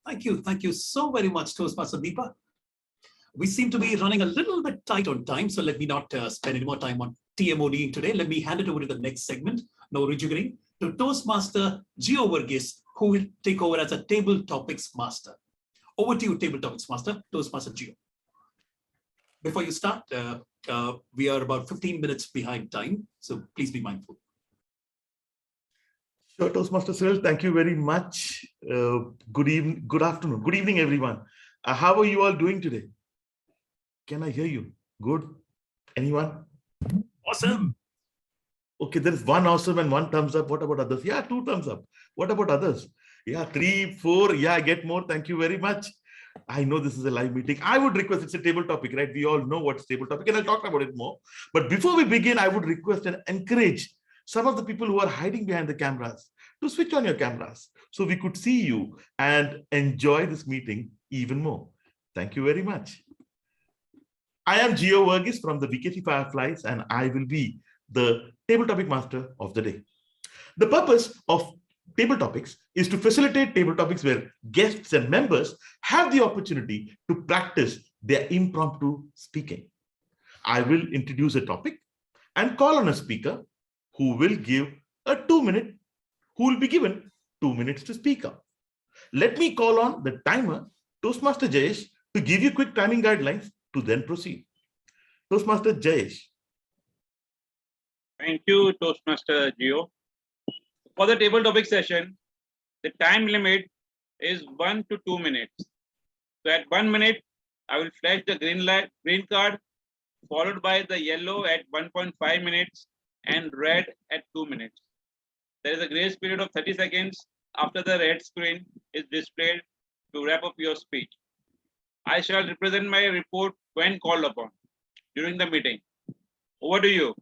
Thank you. Thank you so very much, Toastmaster Deepa. We seem to be running a little bit tight on time, so let me not spend any more time on TMOD today. Let me hand it over to the next segment, no rejiggering, to Toastmaster Gio Verghese, who will take over as a Table Topics Master. Over to you, Table Topics Master, Toastmaster Gio. Before you start, we are about 15 minutes behind time, so please be mindful. Sure, Toastmaster Cyril, thank you very much. Good evening, good afternoon, good evening, everyone. How are you all doing today? Can I hear you? Good? Anyone? Awesome. Okay, there is one awesome and one thumbs up. What about others? Yeah, 2 thumbs up. What about others? Yeah, 3, 4. Yeah, I get more. Thank you very much. I know this is a live meeting. I would request, it's a table topic, right? We all know what's table topic, and I'll talk about it more. But before we begin, I would request and encourage some of the people who are hiding behind the cameras to switch on your cameras so we could see you and enjoy this meeting even more. Thank you very much. I am Gio Verghese from the BKC Fireflies, and I will be the Table Topic Master of the day. The purpose of Table Topics is to facilitate table topics where guests and members have the opportunity to practice their impromptu speaking. I will introduce a topic and call on a speaker who will give a 2-minute, who will be given 2 minutes to speak up. Let me call on the timer, Toastmaster Jayesh, to give you quick timing guidelines to then proceed. Toastmaster Jayesh. Thank you, Toastmaster Gio. For the table topic session, the time limit is 1 to 2 minutes. So at 1 minute, I will flash the green card, followed by the yellow at 1.5 minutes and red at 2 minutes. There is a grace period of 30 seconds after the red screen is displayed to wrap up your speech. I shall represent my report when called upon during the meeting. Over to you.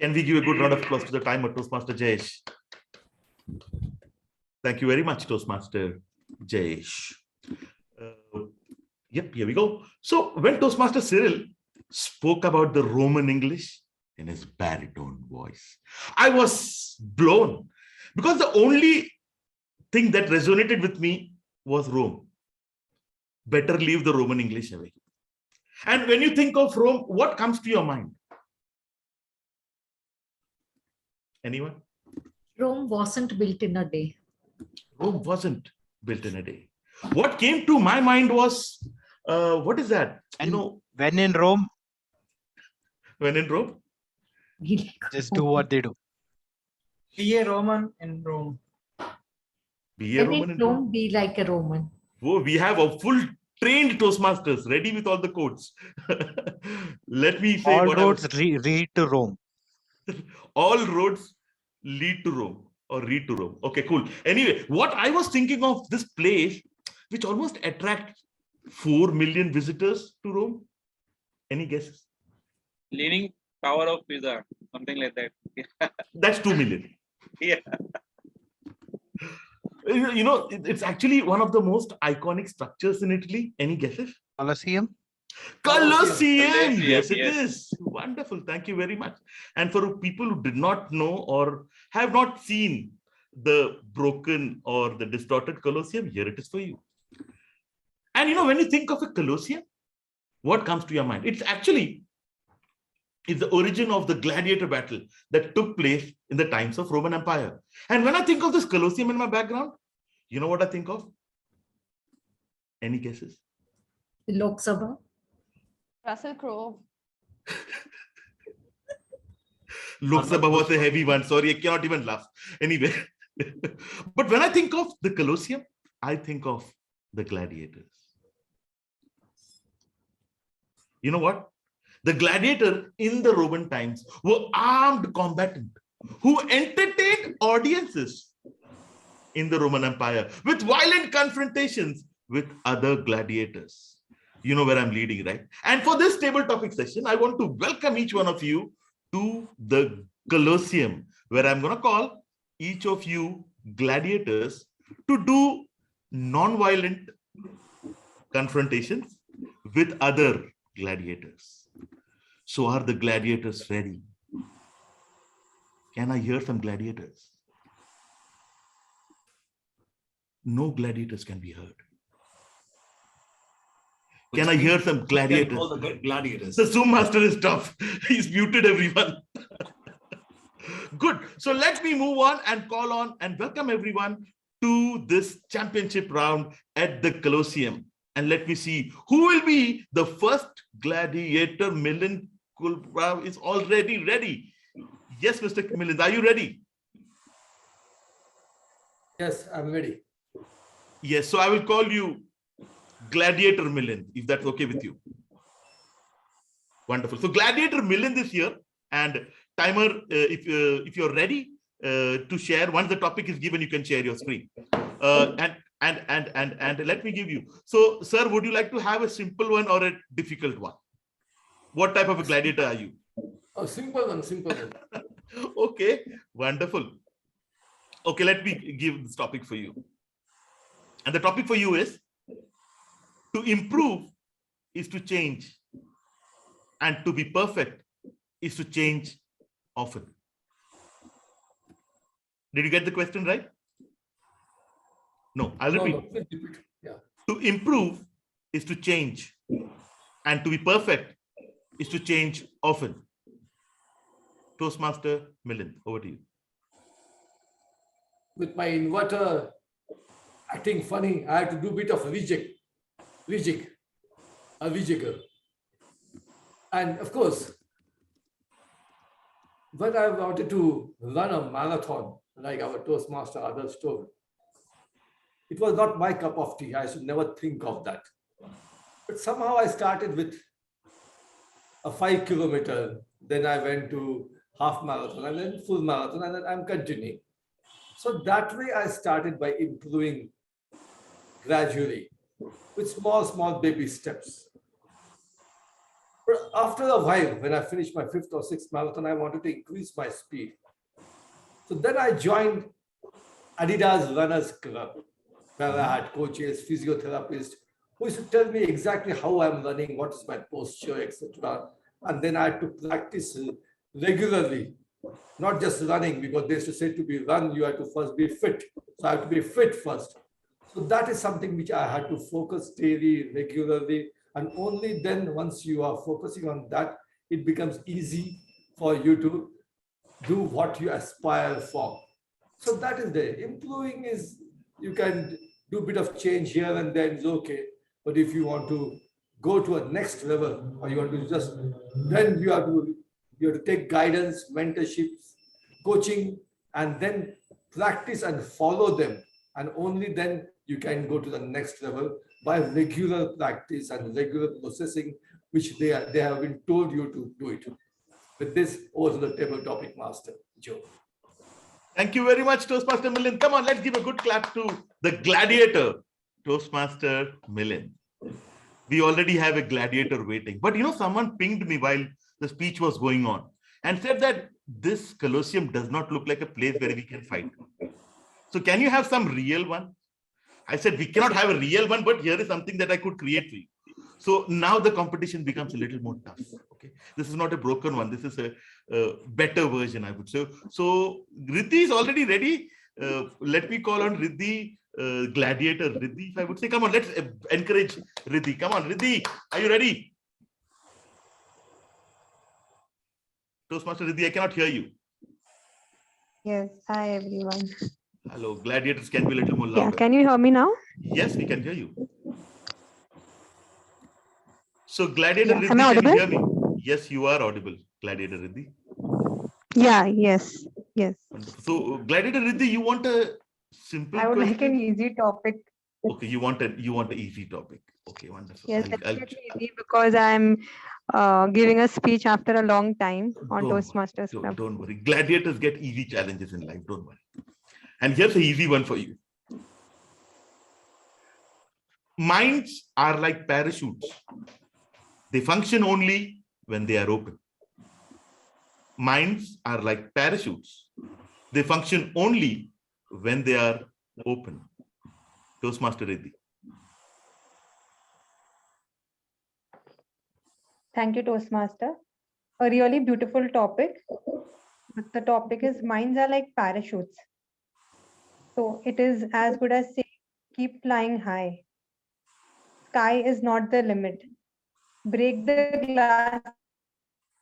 Can we give a good round of applause to the timer, Toastmaster Jayesh? Thank you very much, Toastmaster Jayesh. Yep, here we go. So when Toastmaster Cyril spoke about the Roman English in his baritone voice, I was blown because the only thing that resonated with me was Rome. Better leave the Roman English away. And when you think of Rome, what comes to your mind? Anyone? Rome wasn't built in a day. Rome wasn't built in a day. What came to my mind was, what is that? And when in Rome, when in Rome, just do what they do. Be a Roman in Rome. Be a When Roman in in Rome. Rome, be like a Roman. Oh, we have a full trained Toastmasters ready with all the codes. Let me say All what roads lead to Rome. all roads lead to Rome or read to Rome. Okay, cool. Anyway, what I was thinking of this place, which almost attracts 4 million visitors to Rome. Any guesses? Leaning Tower of Pisa, something like that. That's 2 million. Yeah. You know, it's actually one of the most iconic structures in Italy. Any guesses? Colosseum. Colosseum. Yes, it yes. is. Wonderful. Thank you very much. And for people who did not know or have not seen the broken or the distorted Colosseum, here it is for you. And you know, when you think of a Colosseum, what comes to your mind? It's the origin of the gladiator battle that took place in the times of Roman Empire. And when I think of this Colosseum in my background, You know what I think of? Any guesses? Lok Sabha. Russell Crowe. Lok Sabha was a heavy one. Sorry, I cannot even laugh. Anyway, but when I think of the Colosseum, I think of the gladiators. You know what? The gladiator in the Roman times were armed combatants who entertained audiences in the Roman Empire with violent confrontations with other gladiators. You know where I'm leading, right? And for this table topic session, I want to welcome each one of you to the Colosseum, where I'm going to call each of you gladiators to do non-violent confrontations with other gladiators. So are the gladiators ready? Can I hear some gladiators? No gladiators can be heard. Can I hear some gladiators? All the gladiators. The Zoom master is tough. He's muted everyone. Good. So let me move on and call on and welcome everyone to this championship round at the Colosseum. And let me see who will be the first gladiator. Milind Kulrao is already ready. Yes, Mr. Milind, are you ready? Yes, I'm ready. Yes, so I will call you Gladiator Milind, if that's okay with you. Wonderful. So Gladiator Milind is here, and timer, if you're ready to share, once the topic is given, you can share your screen. And let me give you. So, sir, would you like to have a simple one or a difficult one? What type of a gladiator are you? A simple one, simple one. Okay, wonderful. Okay, let me give this topic for you. And the topic for you is to improve is to change, and to be perfect is to change often. Did you get the question right? No, I'll repeat. No. Yeah. To improve is to change, and to be perfect is to change often. Toastmaster Milind, over to you. With my inverter acting funny, I had to do a bit of rejigger. And of course, when I wanted to run a marathon, like our Toastmaster others told, it was not my cup of tea. I should never think of that. But somehow I started with a 5 kilometer, then I went to half marathon, and then full marathon, and then I'm continuing. So that way I started by improving gradually with small baby steps. But after a while, when I finished my 5th or 6th marathon, I wanted to increase my speed. So then I joined Adidas Runners Club, where I had coaches, physiotherapists, who used to tell me exactly how I'm running, what is my posture, etc. And then I had to practice regularly, not just running, because they used to say to be run, you have to first be fit. So I have to be fit first. So that is something which I had to focus daily, regularly, and only then once you are focusing on that, it becomes easy for you to do what you aspire for. So that is the improving is, you can do a bit of change here and there, it's okay. But if you want to go to a next level, or you want to just, then you have to take guidance, mentorships, coaching, and then practice and follow them. And only then you can go to the next level by regular practice and regular processing, which they have been told you to do it. With this, over to the table topic master, Joe. Thank you very much, Toastmaster Milind. Come on, let's give a good clap to the gladiator, Toastmaster Milind. We already have a gladiator waiting. But you know, someone pinged me while the speech was going on and said that this Colosseum does not look like a place where we can fight. So can you have some real one? I said, we cannot have a real one, but here is something that I could create for you. So now the competition becomes a little more tough. Okay, this is not a broken one. This is a better version, I would say. So Riddhi is already ready. Let me call on Riddhi, gladiator Riddhi, if I would say. Come on, let's encourage Riddhi. Come on, Riddhi, are you ready? Toastmaster Riddhi, I cannot hear you. Yes, hi everyone. Hello, gladiators can be a little more Yeah, louder. can you hear me now? Yes, we can hear you. So, Gladiator Yeah. Riddhi, Am I can you hear audible? me? Yes, you are audible, Gladiator Riddhi. Yeah, yes, yes. Wonderful. So, Gladiator Riddhi, you want a simple I would like an question? easy topic. Okay, you want an easy topic. Okay, wonderful. Yes, I'll definitely easy because I'm giving a speech after a long time on don't worry. Toastmasters Club. Don't worry. Gladiators get easy challenges in life. Don't worry. And here's an easy one for you. Minds are like parachutes. They function only when they are open. Minds are like parachutes. They function only when they are open. Toastmaster Riddhi. Thank you, Toastmaster. A really beautiful topic. But the topic is minds are like parachutes. So it is as good as saying, keep flying high. Sky is not the limit. Break the glass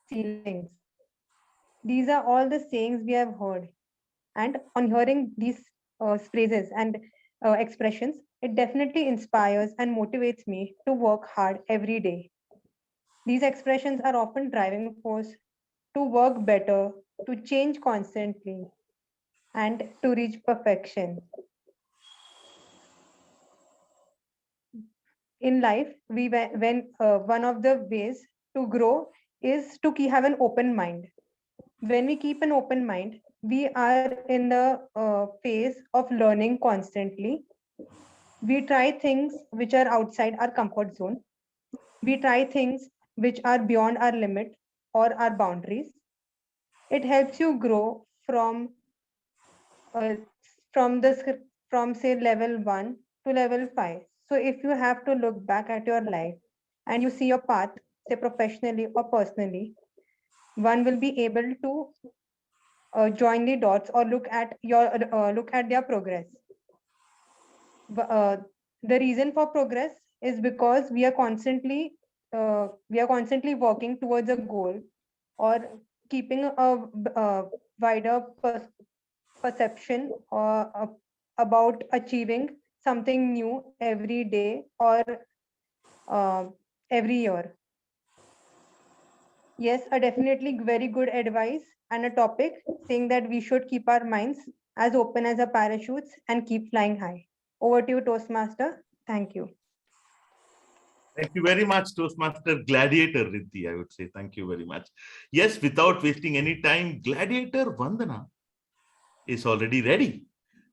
ceilings. These are all the sayings we have heard. And on hearing these phrases and expressions, it definitely inspires and motivates me to work hard every day. These expressions are often driving force to work better, to change constantly, and to reach perfection. In life, when one of the ways to grow is to have an open mind. When we keep an open mind, we are in the phase of learning constantly. We try things which are outside our comfort zone. We try things which are beyond our limit or our boundaries. It helps you grow uh, from from say level 1 to level 5. So if you have to look back at your life and you see your path, say professionally or personally, one will be able to join the dots or look at their progress. Uh, the reason for progress is because we are constantly working towards a goal or keeping a wider perception about achieving something new every day or uh, every year. Yes, a definitely very good advice and a topic saying that we should keep our minds as open as our parachutes and keep flying high. Over to you, Toastmaster. Thank you. Thank you very much, Toastmaster Gladiator Riddhi, I would say. Thank you very much. Yes, without wasting any time, Gladiator Vandana is already ready.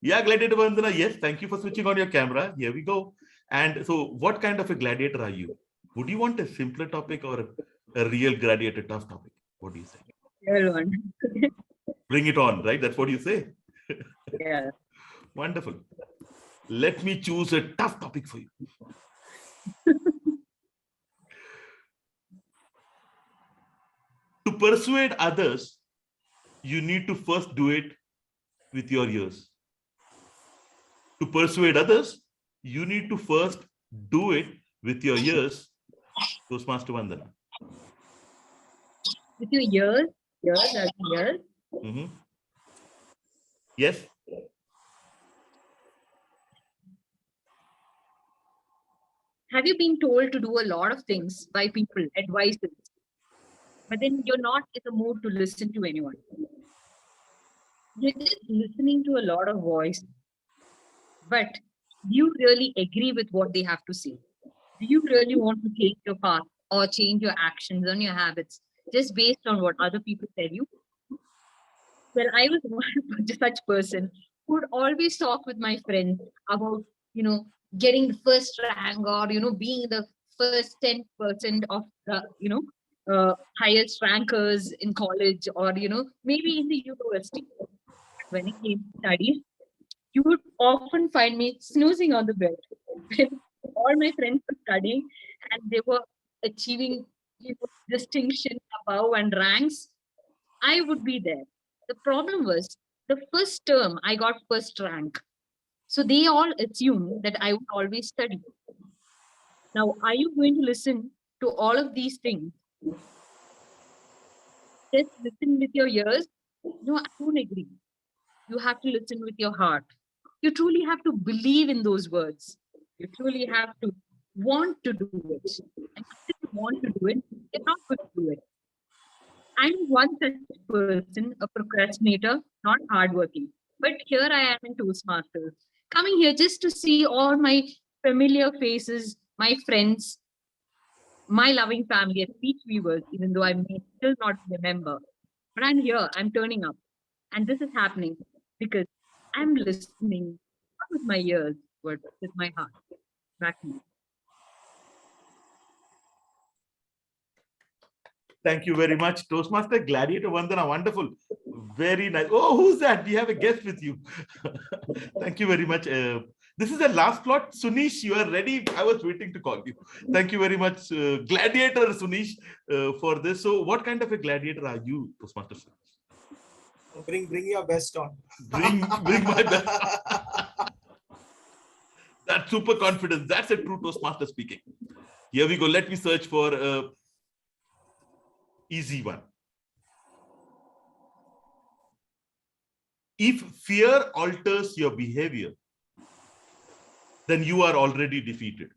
Yeah, Gladiator Vandana, yes, thank you for switching on your camera. Here we go. And so what kind of a gladiator are you? Would you want a simpler topic or a real gladiator tough topic? What do you say? Real one. Bring it on, right? That's what you say. Yeah. Wonderful. Let me choose a tough topic for you. To persuade others, you need to first do it with your ears. To persuade others, you need to first do it with your ears. Toastmaster Vandana. With your ears, as ears. Mm-hmm. Yes. Have you been told to do a lot of things by people, advices, but then you're not in the mood to listen to anyone? You're just listening to a lot of voice, but do you really agree with what they have to say? Do you really want to change your path or change your actions and your habits just based on what other people tell you? Well, I was one such person who would always talk with my friends about, getting the first rank or, being the first 10% of the, highest rankers in college or, maybe in the university. When it came to studies, you would often find me snoozing on the bed. When all my friends were studying and they were achieving distinction above and ranks, I would be there. The problem was the first term I got first rank. So they all assumed that I would always study. Now, are you going to listen to all of these things? Just listen with your ears? No, I don't agree. You have to listen with your heart. You truly have to believe in those words. You truly have to want to do it. And if you want to do it, you're not going to do it. I'm one such person, a procrastinator, not hardworking. But here I am in Toastmasters, coming here just to see all my familiar faces, my friends, my loving family and speech viewers, even though I may still not remember. But I'm here, I'm turning up. And this is happening because I'm listening, not with my ears, but with my heart. Back to you. Thank you very much. Toastmaster Gladiator Vandana, wonderful. Very nice. Oh, who's that? We have a guest with you. Thank you very much. This is the last slot. Sunish, you are ready. I was waiting to call you. Thank you very much, Gladiator Sunish, for this. So what kind of a gladiator are you, Toastmaster? Bring your best on. Bring my best. That's super confidence. That's a true Toastmaster speaking. Here we go. Let me search for easy one. If fear alters your behavior, then you are already defeated.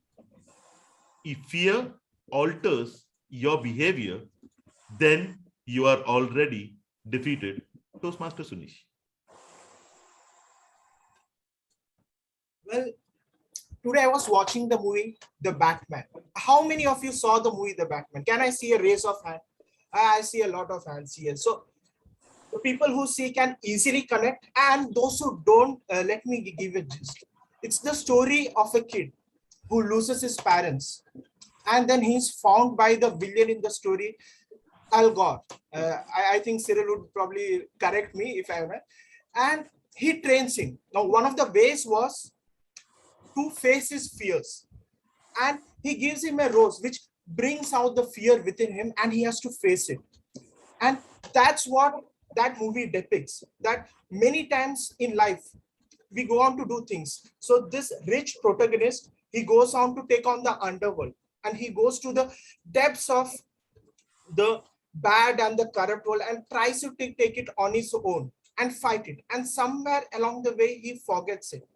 If fear alters your behavior, then you are already defeated. Toastmaster Sunish. Well, today I was watching the movie The Batman. How many of you saw the movie The Batman? Can I see a raise of hand? I see a lot of hands here. So the people who see can easily connect, and those who don't, let me give a gist. It's the story of a kid who loses his parents, and then he's found by the villain in the story, Al Gore. I think Cyril would probably correct me if I'm right. And he trains him. Now, one of the ways was to face his fears. And he gives him a rose, which brings out the fear within him, and he has to face it. And that's what that movie depicts, that many times in life, we go on to do things. So this rich protagonist, he goes on to take on the underworld, and he goes to the depths of the bad and the corrupt world and tries to take it on his own and fight it. And somewhere along the way, he forgets it.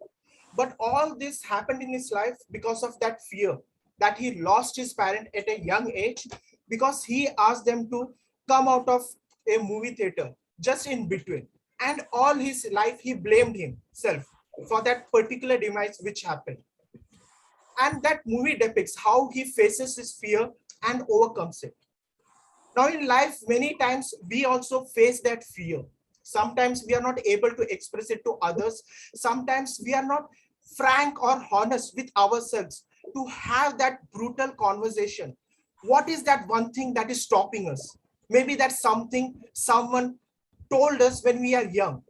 But all this happened in his life because of that fear, that he lost his parent at a young age, because he asked them to come out of a movie theater just in between. And all his life, he blamed himself for that particular demise which happened. And that movie depicts how he faces his fear and overcomes it. Now in life, many times we also face that fear. Sometimes we are not able to express it to others. Sometimes we are not frank or honest with ourselves to have that brutal conversation. What is that one thing that is stopping us? Maybe that's something someone told us when we are young.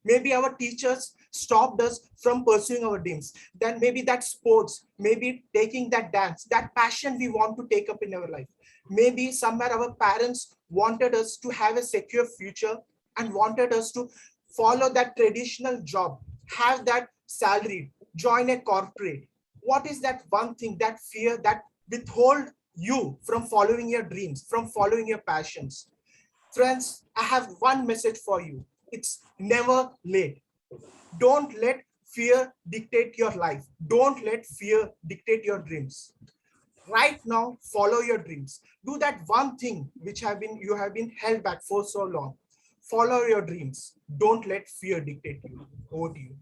Maybe our teachers stopped us from pursuing our dreams. Then maybe that sports, maybe taking that dance, that passion we want to take up in our life. Maybe somewhere our parents wanted us to have a secure future and wanted us to follow that traditional job, have that salary, join a corporate. What is that one thing, that fear that withhold you from following your dreams, from following your passions? Friends, I have one message for you. It's never late. Don't let fear dictate your life. Don't let fear dictate your dreams. Right now, follow your dreams. Do that one thing which you have been held back for so long. Follow your dreams. Don't let fear dictate you. Over to you.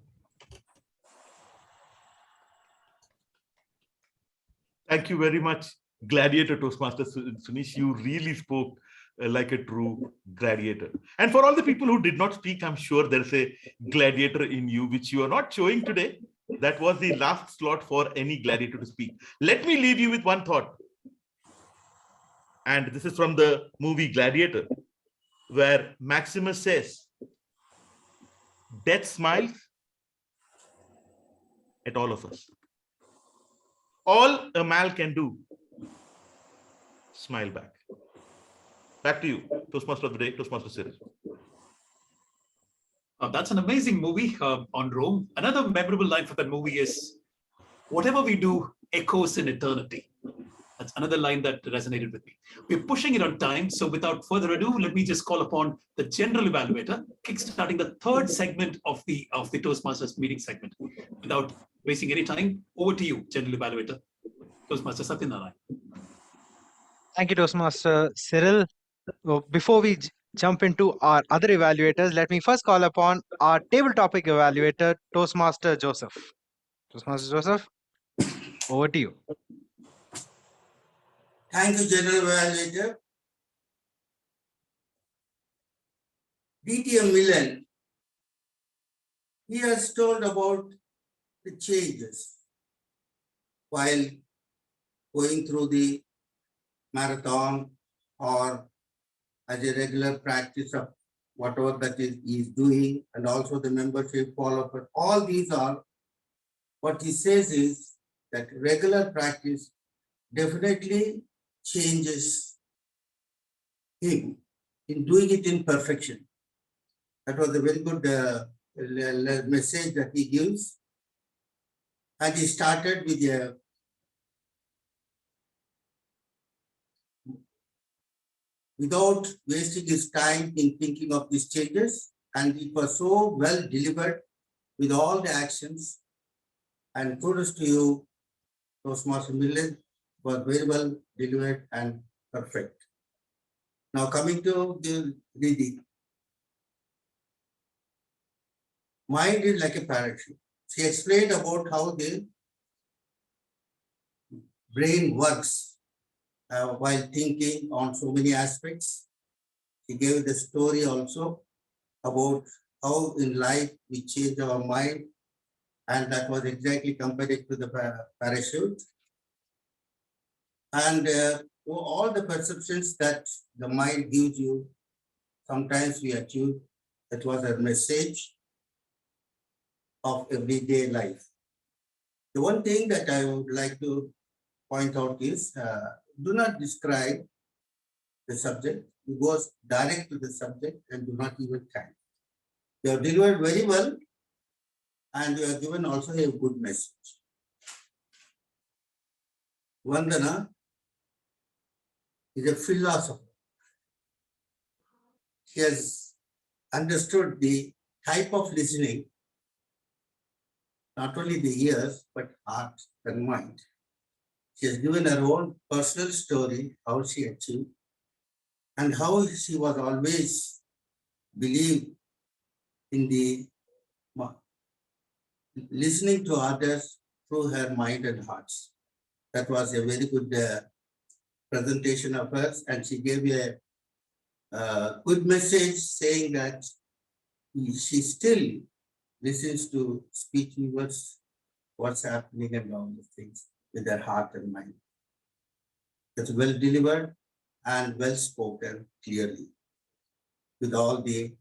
Thank you very much, Gladiator Toastmaster Sunish. You really spoke like a true gladiator. And for all the people who did not speak, I'm sure there's a gladiator in you, which you are not showing today. That was the last slot for any gladiator to speak. Let me leave you with one thought. And this is from the movie Gladiator, where Maximus says, death smiles at all of us. All a man can do, smile back. Back to you, Toastmaster of the day, Toastmaster Cyril. That's an amazing movie on Rome. Another memorable line for that movie is, whatever we do echoes in eternity. That's another line that resonated with me. We're pushing it on time. So without further ado, let me just call upon the general evaluator, kickstarting the third segment of the Toastmasters meeting segment. Without wasting any time, over to you, general evaluator, Toastmaster Satyanarayan. Thank you, Toastmaster Cyril. Before we jump into our other evaluators, let me first call upon our table topic evaluator, Toastmaster Joseph. Toastmaster Joseph, over to you. Thank you, General Evaluator. DTM Millen, he has told about the changes while going through the marathon or as a regular practice of whatever that is he is doing, and also the membership follow-up. All these are, what he says is that regular practice definitely changes him in doing it in perfection. That was a very good message that he gives. And he started with a without wasting his time in thinking of these changes. And it was so well delivered with all the actions. And kudos to you, Toastmaster Millen, was very well delivered and perfect. Now coming to the Didi. Mind is like a parachute. She explained about how the brain works while thinking on so many aspects. She gave the story also about how in life we change our mind, and that was exactly compared to the parachute. And all the perceptions that the mind gives you, sometimes we achieve. That was a message of everyday life. The one thing that I would like to point out is do not describe the subject. You go direct to the subject and do not even time. You have delivered very well, and you have given also a good message. Vandana is a philosopher. She has understood the type of listening, not only the ears, but heart and mind. She has given her own personal story, how she achieved, and how she was always believed in the listening to others through her mind and hearts. That was a very good presentation of hers, and she gave a good message saying that she still listens to speech viewers, what's happening and all the things with their heart and mind. It's well delivered and well spoken clearly with all the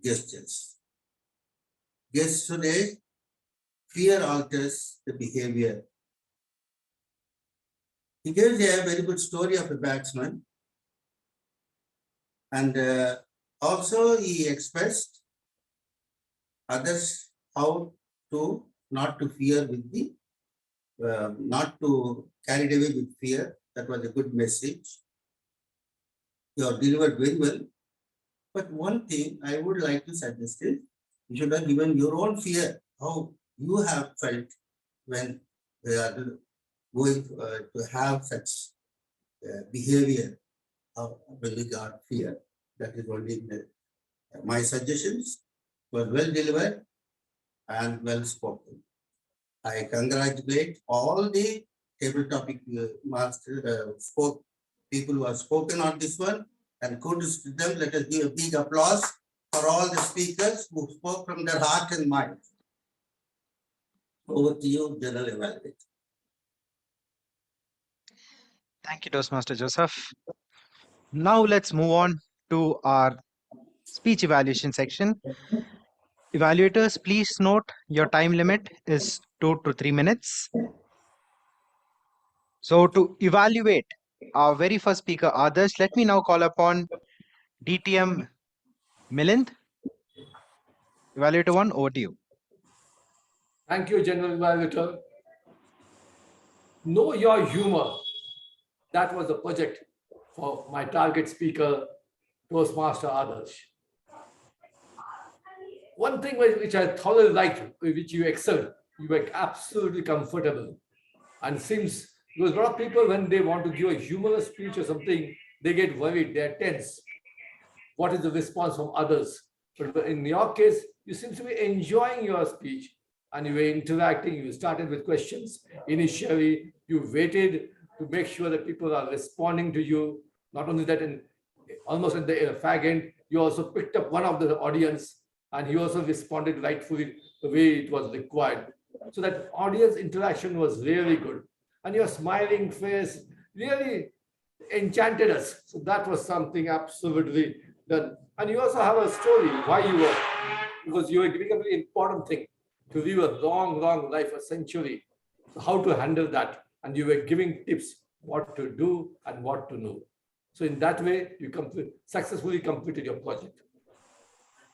gestures. Guests today, fear alters the behavior. He gives a very good story of a batsman, and also he expressed others how to not to fear with the not to carried away with fear. That was a good message. You have delivered very well. But one thing I would like to suggest is you should have given your own fear, how you have felt when they are going to have such behavior with regard fear. That is only my suggestions. Were well delivered and well spoken. I congratulate all the table topic master people who have spoken on this one, and kudos to them. Let us give a big applause for all the speakers who spoke from their heart and mind. Over to you, General Evaluator. Thank you, Toastmaster Joseph. Now let's move on to our speech evaluation section. Evaluators, please note your time limit is 2 to 3 minutes. So to evaluate our very first speaker, Adarsh, let me now call upon DTM Milind. Evaluator 1, over to you. Thank you, General Evaluator. Know your humor That was the project for my target speaker, Toastmaster Adarsh. One thing which I thoroughly liked, which you excelled, you were absolutely comfortable. And since because a lot of people, when they want to give a humorous speech or something, they get worried, they're tense. What is the response from others? But in your case, you seem to be enjoying your speech and you were interacting. You started with questions. Initially, you waited to make sure that people are responding to you. Not only that, in almost at the fag end, you also picked up one of the audience and he also responded rightfully the way it was required. So that audience interaction was really good. And your smiling face really enchanted us. So that was something absolutely done. And you also have a story why you were, because you were giving a very important thing to live a long, long life, a century. So how to handle that. And you were giving tips what to do and what to know. So in that way, you successfully completed your project.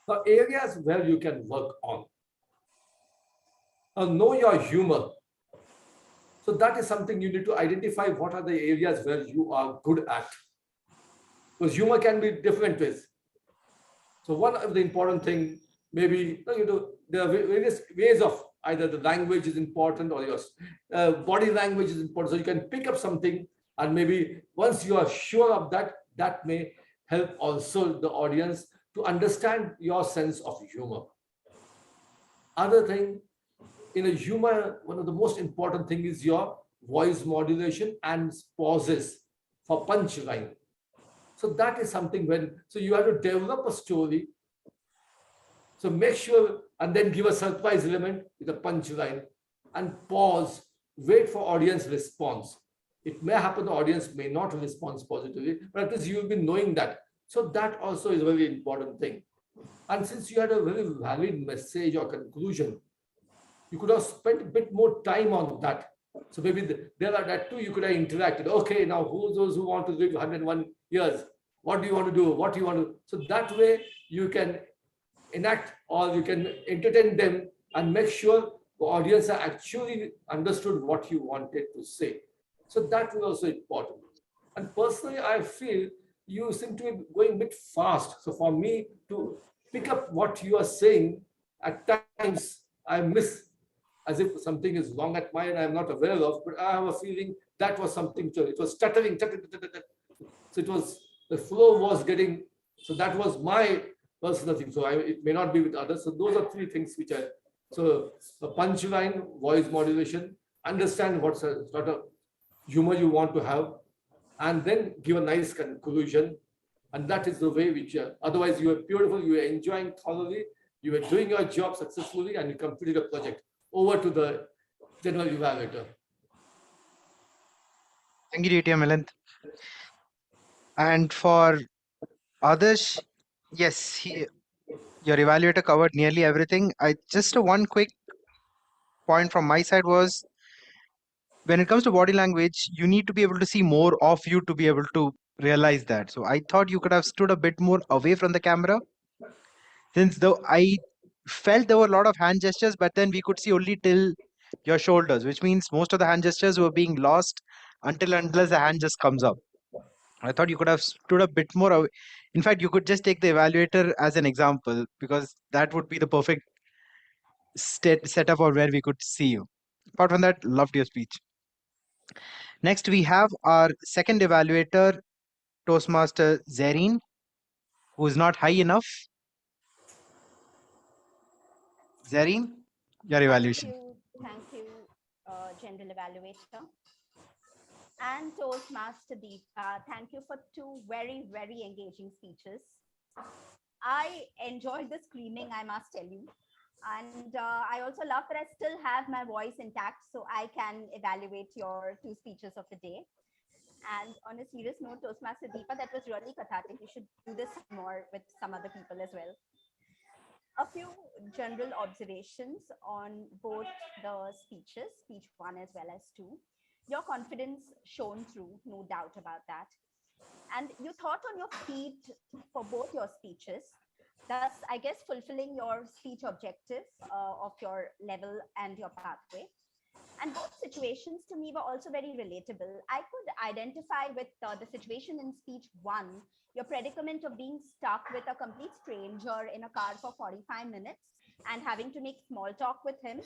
Now, areas where you can work on. Now, know your humor. So that is something you need to identify what are the areas where you are good at. Because humor can be different ways. So one of the important thing, maybe, there are various ways of either the language is important or your body language is important. So you can pick up something and maybe once you are sure of that, that may help also the audience to understand your sense of humor. Other thing, in a humor, one of the most important thing is your voice modulation and pauses for punchline. So that is something so you have to develop a story. So make sure and then give a surprise element with a punchline and pause, wait for audience response. It may happen the audience may not respond positively, but at least you will be knowing that. So that also is a very important thing. And since you had a very valid message or conclusion, you could have spent a bit more time on that. So maybe there are that too, you could have interacted. Okay, now who those who want to live 101 years? What do you want to do? What do you want to? So that way you can enact or you can entertain them and make sure the audience are actually understood what you wanted to say. So that was also important. And personally, I feel you seem to be going a bit fast. So for me to pick up what you are saying, at times I miss as if something is wrong at mine I'm not aware of, but I have a feeling that was something, it was stuttering. So it was, the flow was getting, so that was my personal thing. So it may not be with others. So those are three things which I, so the punchline, voice modulation, understand what sort of humor you want to have, and then give a nice conclusion. And that is the way which, otherwise you are beautiful, you are enjoying thoroughly, you are doing your job successfully, and you completed a project. Over to the general evaluator. Thank you, DTM Milind. And for others, yes, your evaluator covered nearly everything. Just one quick point from my side was, when it comes to body language, you need to be able to see more of you to be able to realize that. So I thought you could have stood a bit more away from the camera, since though I felt there were a lot of hand gestures, but then we could see only till your shoulders, which means most of the hand gestures were being lost unless the hand just comes up. I thought you could have stood a bit more away. In fact, you could just take the evaluator as an example, because that would be the perfect setup of where we could see you. Apart from that, loved your speech. Next, we have our second evaluator, Toastmaster Zareen, who is not high enough. Zareen, your evaluation. Thank you, General Evaluator. And Toastmaster Deepa, thank you for two very, very engaging speeches. I enjoyed the screaming, I must tell you. And I also love that I still have my voice intact, so I can evaluate your two speeches of the day. And on a serious note, Toastmaster Deepa, that was really cathartic. You should do this more with some other people as well. A few general observations on both the speeches, speech 1 as well as 2. Your confidence shone through, no doubt about that. And you thought on your feet for both your speeches, thus, I guess, fulfilling your speech objective of your level and your pathway. And both situations to me were also very relatable. I could identify with the situation in speech 1, your predicament of being stuck with a complete stranger in a car for 45 minutes and having to make small talk with him.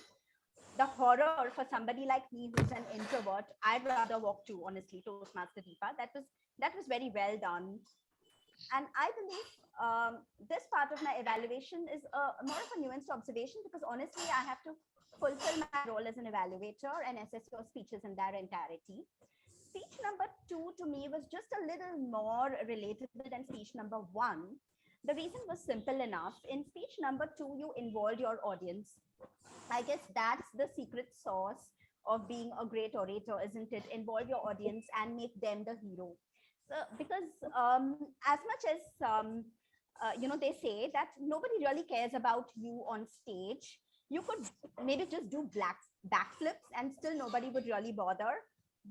The horror for somebody like me who's an introvert, I'd rather walk to, honestly, Toastmaster Deepa. That was very well done. And I believe this part of my evaluation is more of a nuanced observation, because honestly, I have to fulfill my role as an evaluator and assess your speeches in their entirety. Speech number 2 to me was just a little more relatable than speech number 1. The reason was simple enough. In speech number 2, you involved your audience. I guess that's the secret sauce of being a great orator, isn't it? Involve your audience and make them the hero. So, because as much as they say that nobody really cares about you on stage, you could maybe just do backflips and still nobody would really bother.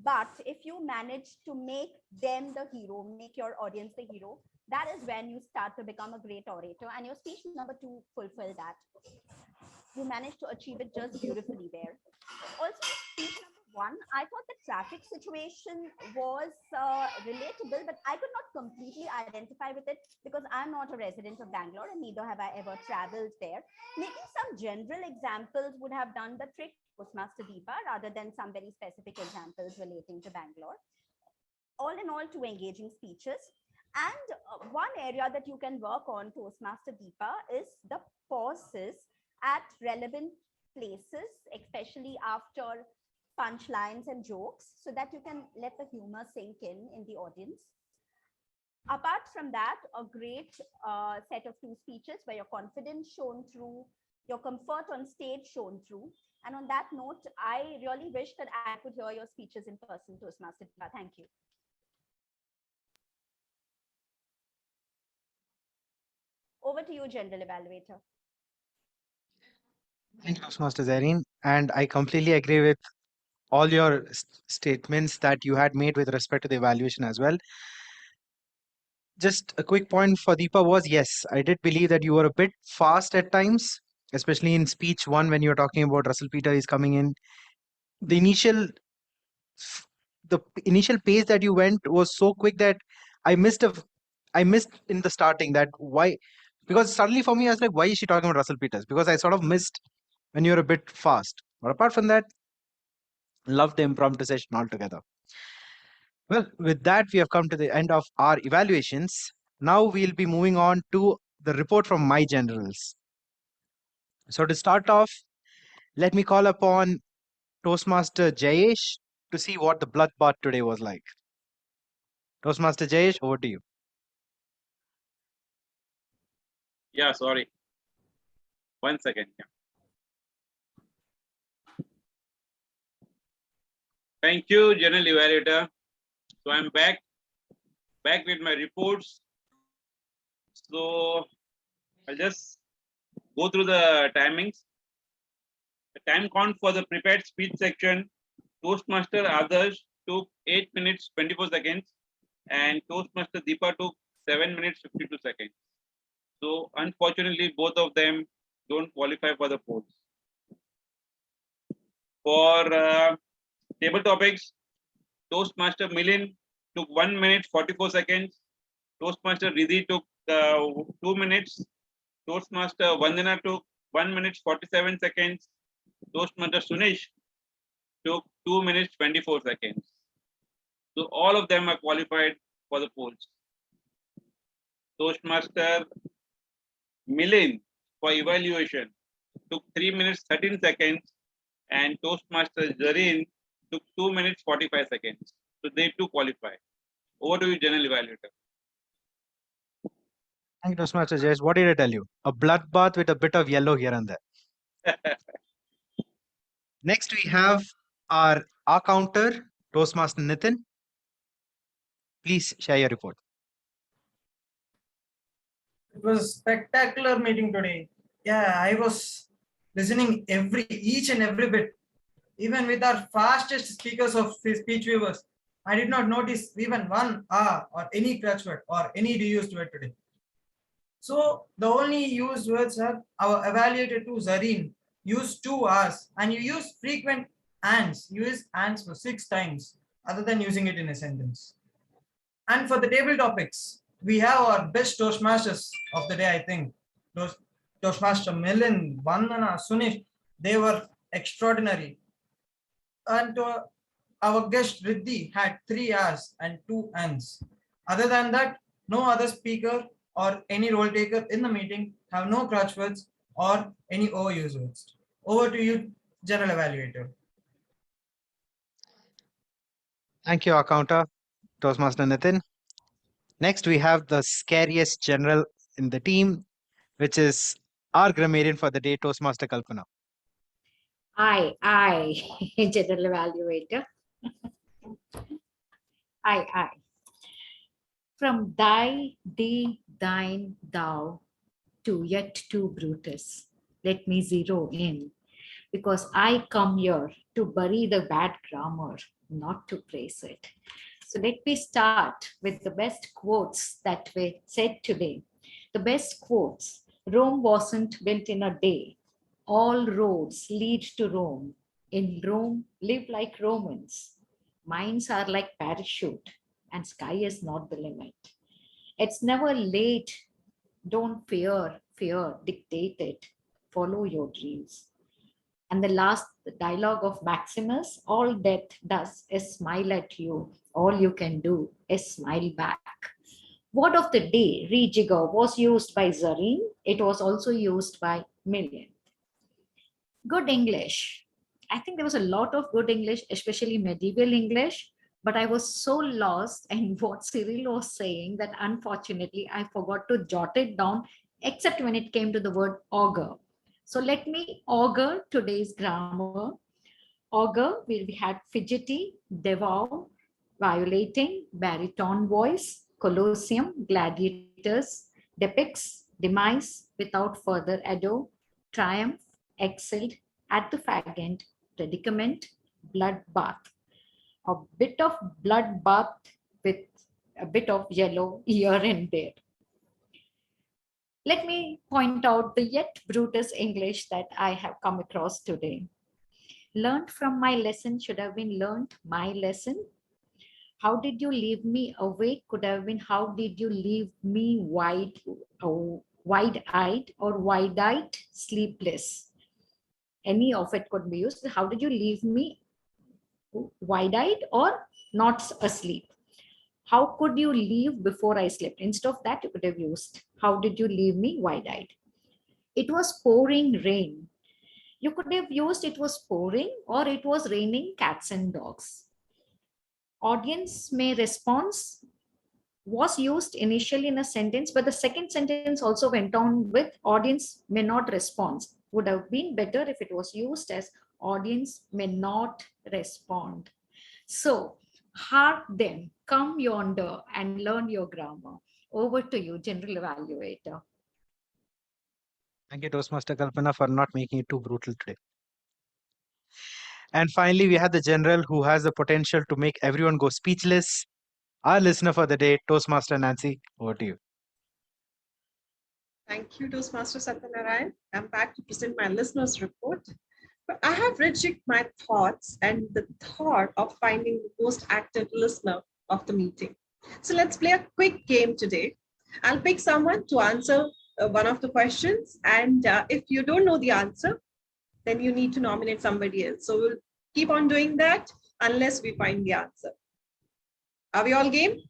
But if you manage to make them the hero, make your audience the hero, that is when you start to become a great orator. And your speech number 2 fulfill that. You managed to achieve it just beautifully there. Also, speech number 1, I thought the traffic situation was relatable, but I could not completely identify with it because I'm not a resident of Bangalore and neither have I ever traveled there. Making some general examples would have done the trick, Toastmaster Deepa, rather than some very specific examples relating to Bangalore. All in all, 2 engaging speeches. And one area that you can work on, Toastmaster Deepa, is the pauses at relevant places, especially after punchlines and jokes, so that you can let the humor sink in the audience. Apart from that, a great set of 2 speeches where your confidence shown through, your comfort on stage shown through. And on that note, I really wish that I could hear your speeches in person, Toastmaster Deepa. Thank you. Over to you, General Evaluator. Thank you, Toastmaster Zareen. And I completely agree with all your statements that you had made with respect to the evaluation as well. Just a quick point for Deepa was, yes, I did believe that you were a bit fast at times, especially in speech 1 when you were talking about Russell Peter is coming in. The initial pace that you went was so quick that I missed in the starting that why, because suddenly for me I was like, why is she talking about Russell Peters? Because I sort of missed when you're a bit fast. But apart from that, love the impromptu session altogether. Well, with that, we have come to the end of our evaluations. Now we'll be moving on to the report from my generals. So to start off, let me call upon Toastmaster Jayesh to see what the bloodbath today was like. Toastmaster Jayesh, over to you. Yeah, sorry. 1 second. Yeah. Thank you, General Evaluator. So I'm back with my reports. So I'll just go through the timings. The time count for the prepared speech section, Toastmaster Adarsh took 8 minutes 24 seconds and Toastmaster Deepa took 7 minutes 52 seconds. So unfortunately, both of them don't qualify for the polls. For table topics, Toastmaster Milind took 1 minute 44 seconds. Toastmaster Riddhi took 2 minutes. Toastmaster Vandana took 1 minute 47 seconds. Toastmaster Sunish took 2 minutes 24 seconds. So all of them are qualified for the polls. Toastmaster Milind for evaluation took 3 minutes 13 seconds and Toastmaster Zareen took 2 minutes 45 seconds. So they too qualify. Over to you, General Evaluator. Thank you, Toastmaster Jayesh. What did I tell you? A bloodbath with a bit of yellow here and there. Next, we have our counter, Toastmaster Nitin. Please share your report. It was a spectacular meeting today. Yeah, I was listening each and every bit. Even with our fastest speakers of speech viewers, I did not notice even one R or any clutch word or any reused word today. So the only used words are our evaluated to Zareen used 2 R's and you use frequent ands. Use ands for 6 times other than using it in a sentence. And for the table topics, we have our best Toastmasters of the day, I think. Toastmaster Milind, Vandana, Sunish, they were extraordinary. And our guest Riddhi had 3 R's and 2 N's. Other than that, no other speaker or any role taker in the meeting have no crutch words or any overuse words. Over to you, General Evaluator. Thank you, Accounter, Toastmaster Nitin. Next, we have the scariest general in the team, which is our grammarian for the day, Toastmaster Kalpana. I, General Evaluator. I. From thy, thee, thine, thou, to yet to Brutus. Let me zero in, because I come here to bury the bad grammar, not to praise it. So let me start with the best quotes that were said today. The best quotes: Rome wasn't built in a day. All roads lead to Rome. In Rome, live like Romans. Minds are like parachute, and sky is not the limit. It's never late. Don't fear, dictate it. Follow your dreams. And the last dialogue of Maximus: all death does is smile at you. All you can do is smile back. Word of the day, rejigger, was used by Zareen. It was also used by Million. Good English. I think there was a lot of good English, especially medieval English, but I was so lost in what Cyril was saying that unfortunately I forgot to jot it down, except when it came to the word augur. So let me augur today's grammar. Augur, we had fidgety, devour, violating, baritone voice, Colosseum, gladiators, depicts, demise, without further ado, triumph, excelled, at the fag end, predicament, bloodbath. A bit of bloodbath with a bit of yellow here and there. Let me point out the yet Brutus English that I have come across today. Learned from my lesson should have been learned my lesson. How did you leave me awake could have been how did you leave me wide-eyed or wide-eyed, sleepless. Any of it could be used. How did you leave me wide-eyed or not asleep? How could you leave before I slept? Instead of that, you could have used, how did you leave me wide-eyed? It was pouring rain. You could have used it was pouring or it was raining cats and dogs. Audience may response was used initially in a sentence, but the second sentence also went on with audience may not respond. Would have been better if it was used as audience may not respond. So, hark them, come yonder and learn your grammar. Over to you, General Evaluator. Thank you, Toastmaster Kalpana, for not making it too brutal today. And finally, we have the general who has the potential to make everyone go speechless. Our listener for the day, Toastmaster Nancy, over to you. Thank you, Toastmaster Satyanarayan. I'm back to present my listener's report. But I have rejected my thoughts and the thought of finding the most active listener of the meeting. So let's play a quick game today. I'll pick someone to answer one of the questions. And if you don't know the answer, then you need to nominate somebody else. So we'll keep on doing that unless we find the answer. Are we all game?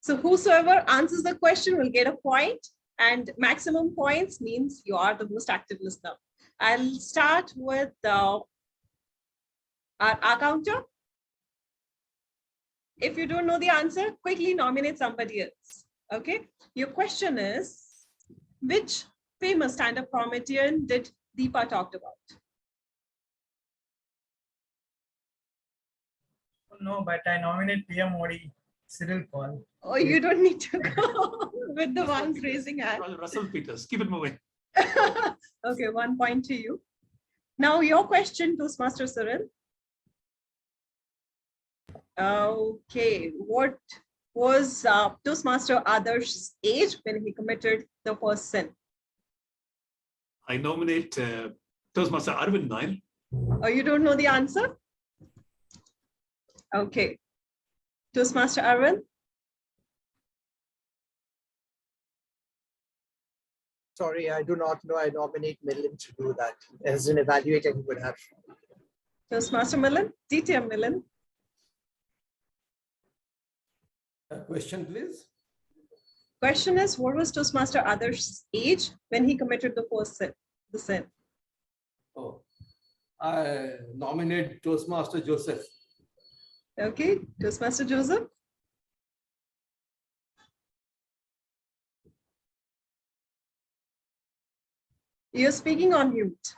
So whosoever answers the question will get a point, and maximum points means you are the most active listener. I'll start with our counter. If you don't know the answer, quickly nominate somebody else. Okay. Your question is, which famous stand-up comedian did Deepa talked about? No, but I nominate PM Modi, Cyril Paul. Oh, you don't need to go with the ones raising hand. Russell Peters, keep it moving. Okay, 1 point to you. Now your question, Toastmaster Cyril. Okay, what was Toastmaster Adarsh's age when he committed the first sin? I nominate Toastmaster Arvind Nair. Oh, you don't know the answer? Okay. Toastmaster Arvind? Sorry, I do not know. I nominate Milind to do that. As an evaluator, he would have. Toastmaster Milind? DTM Milind? Question, please. Question is, what was Toastmaster Adarsh's age when he committed the first sin? The sin? Oh, I nominate Toastmaster Joseph. Okay, Toastmaster Joseph? You're speaking on mute.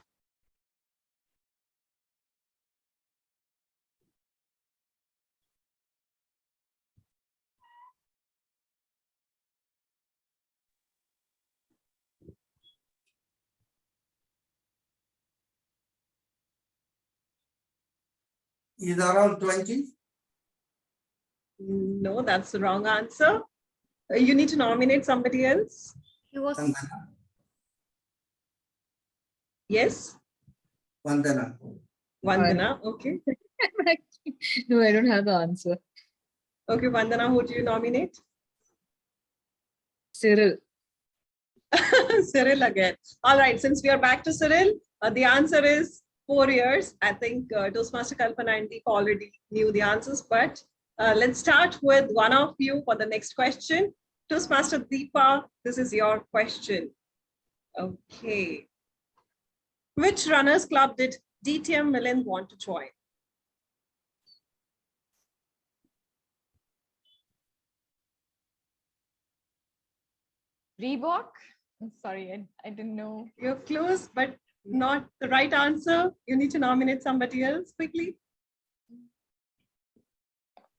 Is around 20? No, that's the wrong answer. You need to nominate somebody else. He was Yes, Vandana. Vandana. Okay. No, I don't have the answer. Okay, Vandana, who do you nominate? Cyril. Cyril again. All right, since we are back to Cyril, the answer is 4 years. I think Toastmaster Kalpana and Deep already knew the answers, but let's start with one of you for the next question. Toastmaster Deepa, this is your question. Okay. Which runners club did DTM Milind want to join? Reebok? I'm sorry, I didn't know. You're close, but not the right answer. You need to nominate somebody else quickly.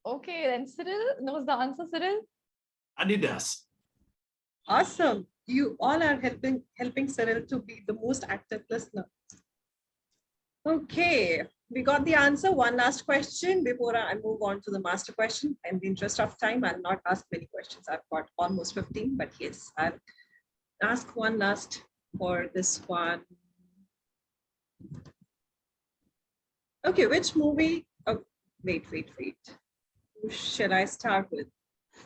Okay, then Cyril knows the answer, Cyril. Adidas. Awesome. You all are helping Cyril to be the most active listener. Okay, we got the answer. One last question before I move on to the master question. In the interest of time, I'll not ask many questions. I've got almost 15, but yes, I'll ask one last for this one. Okay, which movie? Oh, wait. Who should I start with?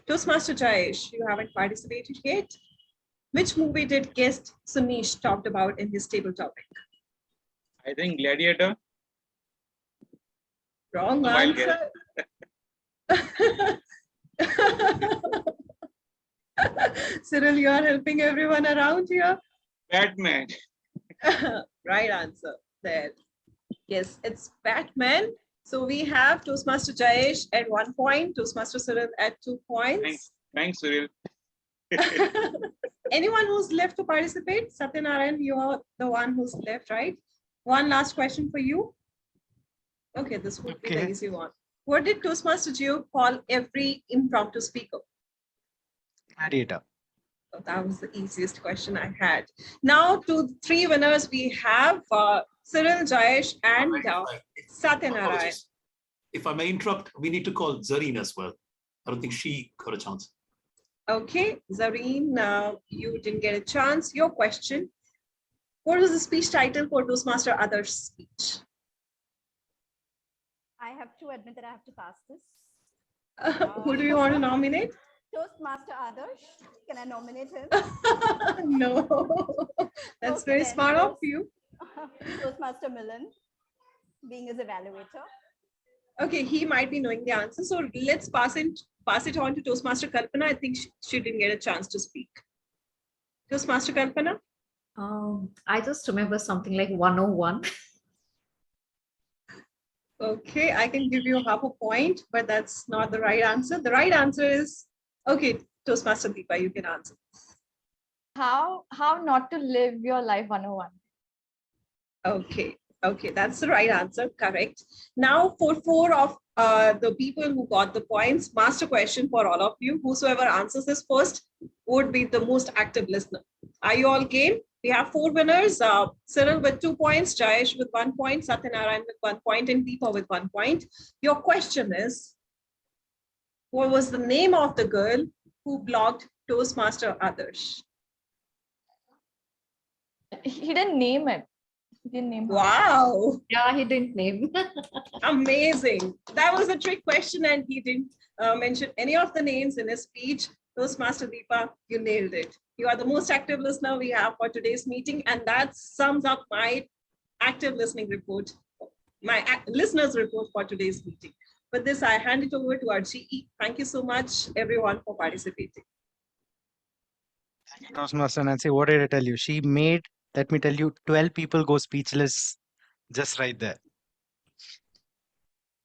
Toastmaster Jayesh, you haven't participated yet. Which movie did guest Sunish talked about in his table topic? I think Gladiator. Wrong Wild answer. Cyril, you are helping everyone around here. Batman. Right answer there. Yes, it's Batman. So we have Toastmaster Jayesh at 1 point, Toastmaster Cyril at 2 points. Thanks, Cyril. Anyone who's left to participate? Satyanarayan, you are the one who's left, right? One last question for you. Okay, this would be the easy one. What did Toastmaster Geo call every impromptu speaker? Gladiator. So that was the easiest question I had. Now to 3 winners, we have Cyril, Jayesh, and Satyanarayan. Apologies. If I may interrupt, we need to call Zareen as well. I don't think she got a chance. Okay, Zareen, you didn't get a chance. Your question. What was the speech title for Toastmaster Adarsh's speech? I have to admit that I have to pass this. Who do you want to nominate? Toastmaster Adarsh. Can I nominate him? No, that's Okay, very then. smart of you. Toastmaster Milind, being his evaluator. Okay, he might be knowing the answer. So let's pass it on to Toastmaster Kalpana. I think she didn't get a chance to speak. Toastmaster Kalpana? I just remember something like 101. Okay, I can give you half a point, but that's not the right answer. The right answer is, okay, Toastmaster Deepa, you can answer. How not to live your life 101. Okay, that's the right answer, correct. Now for 4 of the people who got the points, master question for all of you. Whosoever answers this first would be the most active listener. Are you all game? We have 4 winners, Cyril with 2 points, Jayesh with 1 point, Satyanarayan with 1 point, and Deepa with 1 point. Your question is, what was the name of the girl who blocked Toastmaster Adarsh? He didn't name it. He didn't name her. Wow. Yeah, he didn't name. Amazing. That was a trick question, and he didn't mention any of the names in his speech. Toastmaster Deepa, you nailed it. You are the most active listener we have for today's meeting, and that sums up my active listening report, my listeners report for today's meeting. With this, I hand it over to our GE. Thank you so much, everyone, for participating. Toastmaster Nancy, what did I tell you? She made, let me tell you, 12 people go speechless just right there.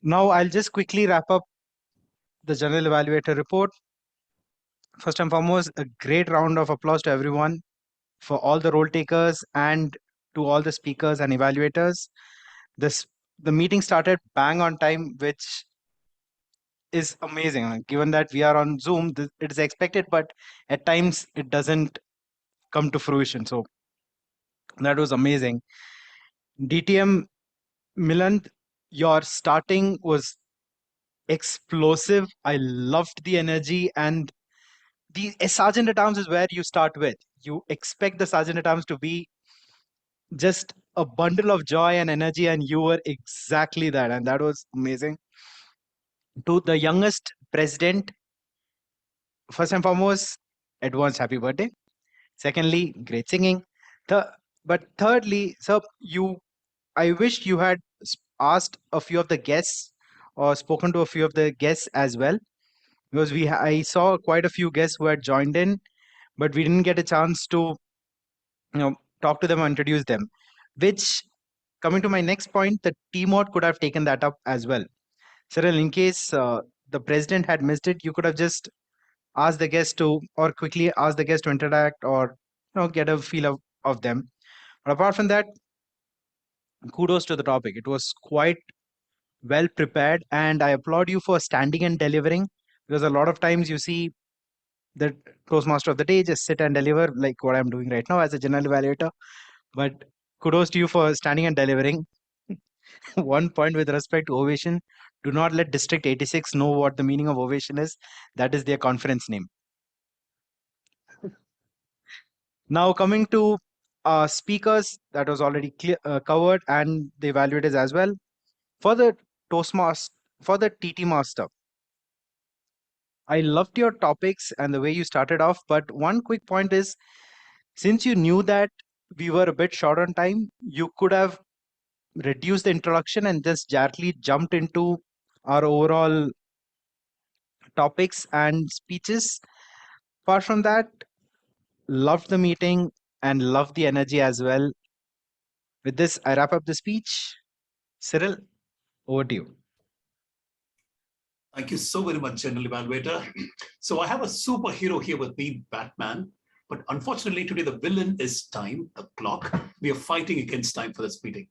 Now, I'll just quickly wrap up the General Evaluator report. First and foremost, a great round of applause to everyone, for all the role takers and to all the speakers and evaluators. The meeting started bang on time, which is amazing. Given that we are on Zoom, it is expected, but at times it doesn't come to fruition. So that was amazing. DTM Milan, your starting was explosive. I loved the energy, and the Sergeant at Arms is where you start with. You expect the Sergeant at Arms to be just a bundle of joy and energy, and you were exactly that, and that was amazing. To the youngest president, first and foremost, advance happy birthday. Secondly, great singing. But thirdly, sir, I wish you had asked a few of the guests or spoken to a few of the guests as well, because I saw quite a few guests who had joined in, but we didn't get a chance to talk to them or introduce them. Which, coming to my next point, the T-Mod could have taken that up as well. Cyril, in case the president had missed it, you could have just asked the guest to, or quickly ask the guest to interact, or get a feel of them. But apart from that, kudos to the topic. It was quite well prepared, and I applaud you for standing and delivering, because a lot of times you see the Toastmaster of the day just sit and deliver like what I'm doing right now as a general evaluator. But kudos to you for standing and delivering. One point with respect to ovation: do not let District 86 know what the meaning of ovation is. That is their conference name. Now coming to speakers, that was already covered, and the evaluators as well. For the Toastmaster, for the TT Master, I loved your topics and the way you started off. But one quick point is, since you knew that we were a bit short on time, you could have reduced the introduction and just directly jumped into our overall topics and speeches. Apart from that, loved the meeting and loved the energy as well. With this, I wrap up the speech. Cyril, over to you. Thank you so very much, General Evaluator. So I have a superhero here with me, Batman. But unfortunately, today the villain is time, the clock. We are fighting against time for this meeting.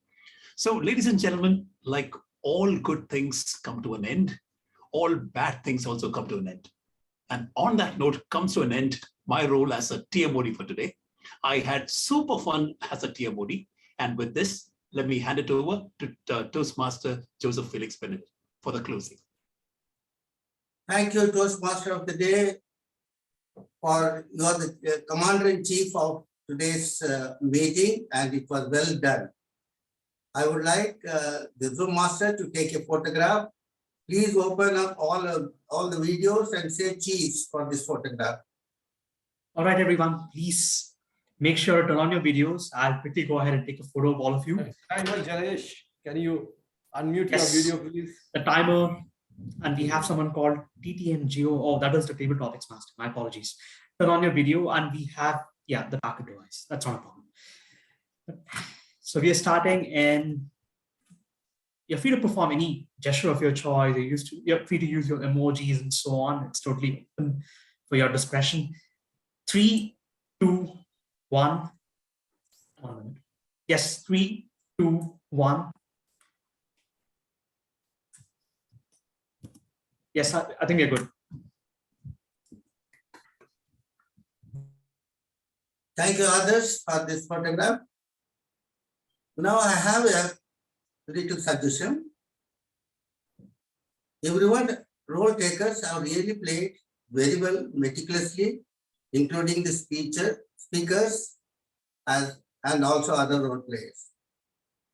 So, ladies and gentlemen, like all good things come to an end, all bad things also come to an end. And on that note comes to an end my role as a TMOD for today. I had super fun as a TMOD. And with this, let me hand it over to Toastmaster Joseph Felix Bennett for the closing. Thank you, Toastmaster of the Day, for you are the Commander-in-Chief of today's meeting, and it was well done. I would like the Zoom Master to take a photograph. Please open up all the videos and say cheese for this photograph. All right, everyone, please make sure to turn on your videos. I'll quickly go ahead and take a photo of all of you. Timer, Janesh, can you unmute Yes. your video, please? The timer, and we have someone called TTMGO. Oh, that was the table topics master. My apologies. Turn on your video, and we have, the backup device. That's not a problem. So we are starting, and you're free to perform any gesture of your choice. You're free to use your emojis and so on. It's totally open for your discretion. 3, 2, 1. 1 minute. Yes, 3, 2, 1. Yes, I think we're good. Thank you, others, for this photograph. Now I have a little suggestion. Everyone, role takers have really played very well, meticulously, including the speakers and also other role players.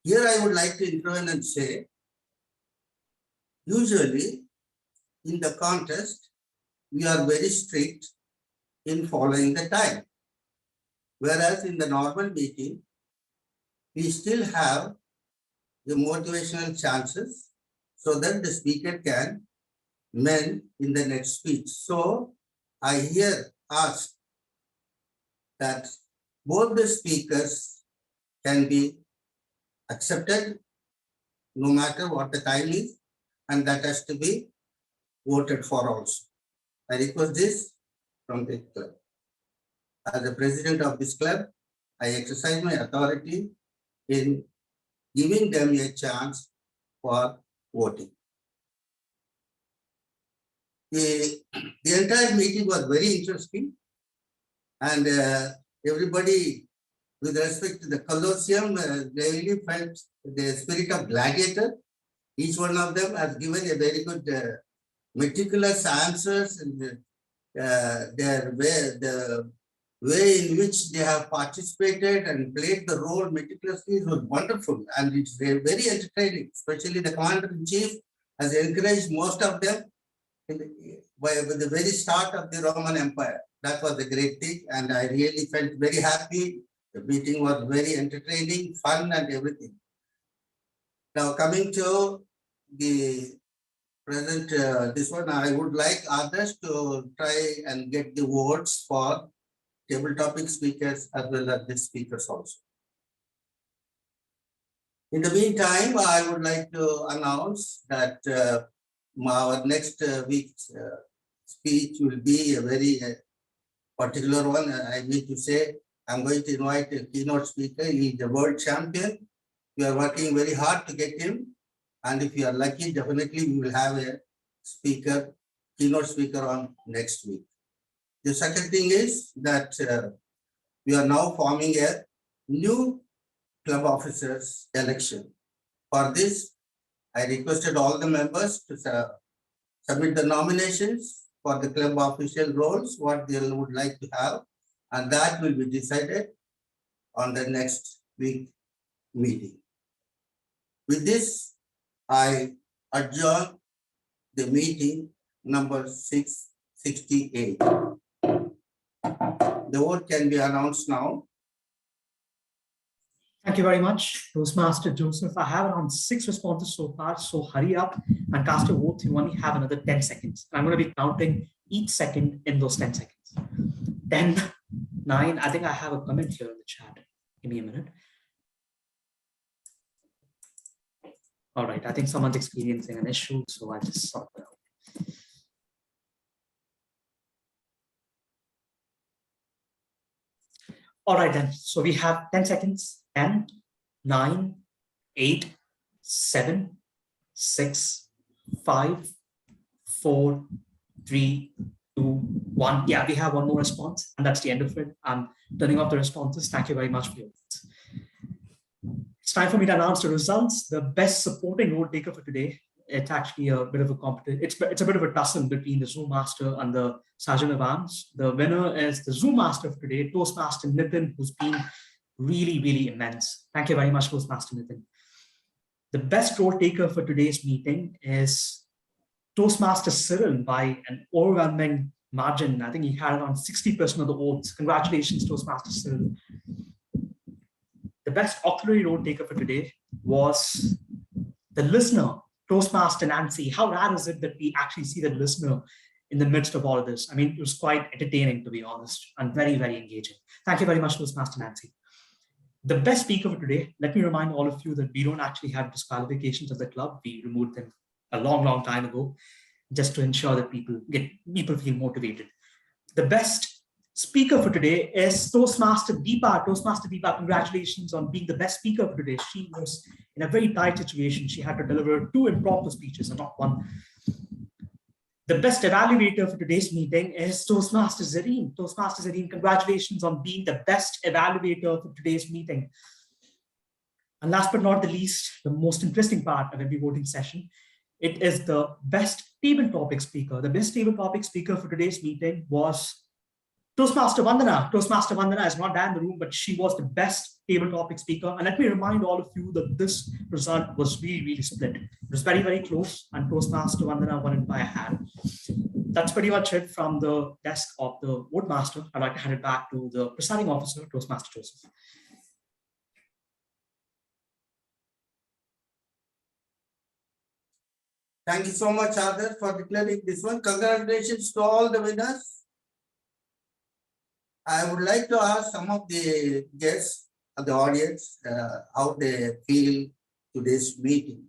Here I would like to intervene and say, usually in the contest, we are very strict in following the time. Whereas in the normal meeting, we still have the motivational chances so that the speaker can mend in the next speech. So I here ask that both the speakers can be accepted no matter what the time is, and that has to be voted for also. I request this from the club. As the president of this club, I exercise my authority in giving them a chance for voting. The entire meeting was very interesting, and everybody, with respect to the Colosseum, they really felt the spirit of gladiator. Each one of them has given a very good meticulous answers, and the way in which they have participated and played the role meticulously was wonderful, and it's very entertaining. Especially the commander-in-chief has encouraged most of them by the very start of the Roman Empire. That was a great thing, and I really felt very happy. The meeting was very entertaining, fun, and everything. Now coming to the present, this one, I would like others to try and get the votes for table topic speakers as well as the speakers also. In the meantime, I would like to announce that our next week's speech will be a very particular one. I need to say, I'm going to invite a keynote speaker. He is a world champion. We are working very hard to get him. And if you are lucky, definitely we will have a speaker, keynote speaker on next week. The second thing is that we are now forming a new club officers election. For this, I requested all the members to submit the nominations for the club official roles, what they would like to have, and that will be decided on the next week meeting. With this, I adjourn the meeting number 668. The vote can be announced now. Thank you very much, Toastmaster Joseph. I have around 6 responses so far, so hurry up and cast your vote. You only have another 10 seconds. I'm going to be counting each second in those 10 seconds. 10, 9, I think I have a comment here in the chat. Give me a minute. All right, I think someone's experiencing an issue, so I just sort it out. All right then, so we have 10 seconds. 10, 9, 8, 7, 6, 5, 4, 3, 2, 1. Yeah, we have one more response, and that's the end of it. I'm turning off the responses. Thank you very much for your votes. It's time for me to announce the results. The best supporting vote taker for today. It's actually a bit of a competition. It's a bit of a tussle between the Zoom Master and the Sergeant of Arms. The winner is the Zoom Master for today, Toastmaster Nitin, who's been really immense. Thank you very much, Toastmaster Nitin. The best role taker for today's meeting is Toastmaster Cyril by an overwhelming margin. I think he had around 60% of the votes. Congratulations, Toastmaster Cyril. The best auxiliary role taker for today was the listener, Toastmaster Nancy. How rare is it that we actually see the listener in the midst of all of this? I mean, it was quite entertaining, to be honest, and very engaging. Thank you very much, Toastmaster Nancy. The best speaker for today, let me remind all of you that we don't actually have disqualifications at the club. We removed them a long time ago, just to ensure that people feel motivated. The best speaker for today is Toastmaster Deepa. Toastmaster Deepa, congratulations on being the best speaker for today. She was in a very tight situation. She had to deliver 2 impromptu speeches and not 1. The best evaluator for today's meeting is Toastmaster Zareen. Toastmaster Zareen, congratulations on being the best evaluator for today's meeting. And last but not the least, the most interesting part of every voting session, it is the best table topic speaker. The best table topic speaker for today's meeting was Toastmaster Vandana is not there in the room, but she was the best table topic speaker. And let me remind all of you that this result was really, really split. It was very, very close, and Toastmaster Vandana won it by a hand. That's pretty much it from the desk of the vote master. I'd like to hand it back to the presiding officer, Toastmaster Joseph. Thank you so much, Adarsh, for declaring this one. Congratulations to all the winners. I would like to ask some of the guests of the audience how they feel today's meeting.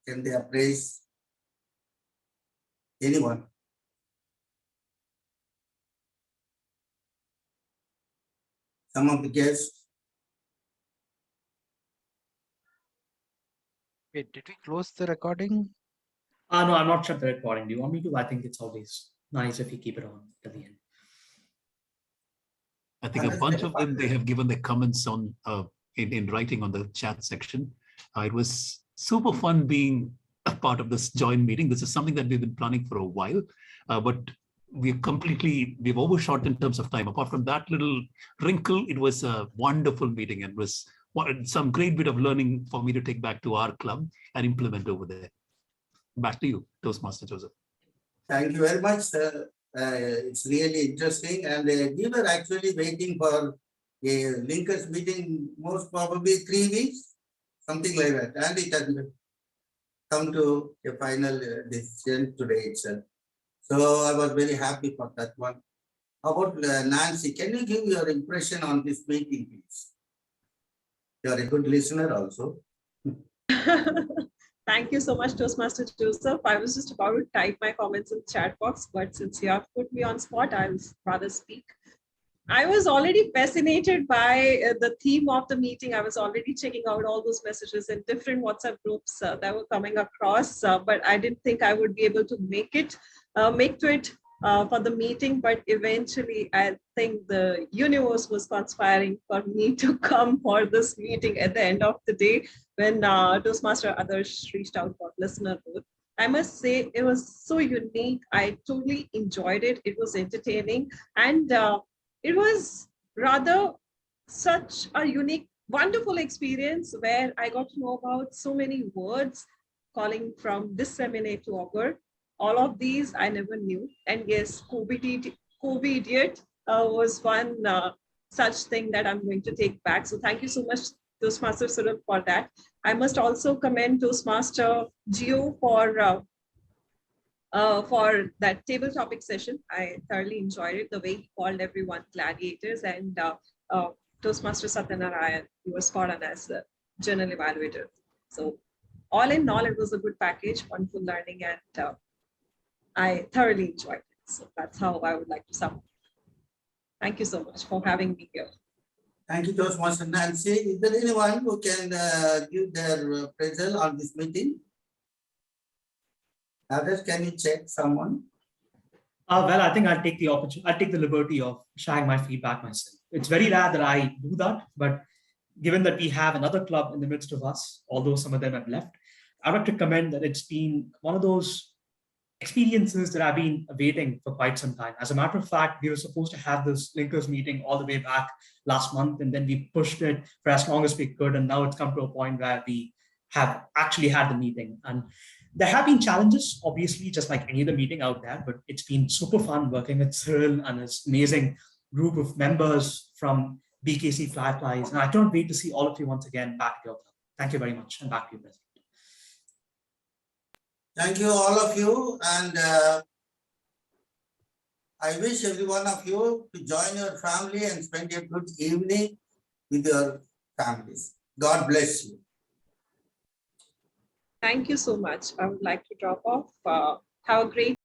Can they appraise anyone? Some of the guests. Wait, did we close the recording? No, I'm not shut the recording. Do you want me to? I think it's always nice if you keep it on till the end. I think a bunch of them, they have given their comments on in writing on the chat section. It was super fun being a part of this joint meeting. This is something that we've been planning for a while, but we've overshot in terms of time. Apart from that little wrinkle, it was a wonderful meeting and was some great bit of learning for me to take back to our club and implement over there. Back to you, Toastmaster Joseph. Thank you very much, sir. It's really interesting, and we were actually waiting for a linkers meeting, most probably 3 weeks, something like that, and it has come to a final decision today itself. So I was very happy for that one. How about Nancy? Can you give your impression on this meeting, please? You are a good listener also. Thank you so much, Toastmaster Joseph. I was just about to type my comments in the chat box, but since you have put me on spot, I'll rather speak. I was already fascinated by the theme of the meeting. I was already checking out all those messages in different WhatsApp groups that were coming across, but I didn't think I would be able to make to it for the meeting. But eventually, I think the universe was conspiring for me to come for this meeting at the end of the day when Toastmaster Adarsh reached out for listener vote. I must say it was so unique. I totally enjoyed it. It was entertaining, and it was rather such a unique, wonderful experience where I got to know about so many words calling from disseminate to augur. All of these I never knew. And yes, COVID idiot was one such thing that I'm going to take back. So thank you so much, Toastmaster Cyril, for that. I must also commend Toastmaster Gio for that table topic session. I thoroughly enjoyed it, the way he called everyone gladiators, and Toastmaster Satyanarayan, he was spot on as a journal evaluator. So all in all, it was a good package, wonderful learning, and I thoroughly enjoyed it. So that's how I would like to sum up. Thank you so much for having me here. Thank you, Toastmaster Nancy. Is there anyone who can give their appraisal on this meeting? Others, can you check someone? Well, I think I'll take the opportunity. I'll take the liberty of sharing my feedback myself. It's very rare that I do that, but given that we have another club in the midst of us, although some of them have left, I'd like to commend that it's been one of those experiences that I've been awaiting for quite some time. As a matter of fact, we were supposed to have this linkers meeting all the way back last month, and then we pushed it for as long as we could, and now it's come to a point where we have actually had the meeting. And there have been challenges, obviously, just like any other meeting out there, but it's been super fun working with Cyril and his amazing group of members from BKC Fireflies. And I can't wait to see all of you once again back at your club. Thank you very much, and back to you, President. Thank you, all of you. And I wish every one of you to join your family and spend a good evening with your families. God bless you. Thank you so much. I would like to drop off. Have a great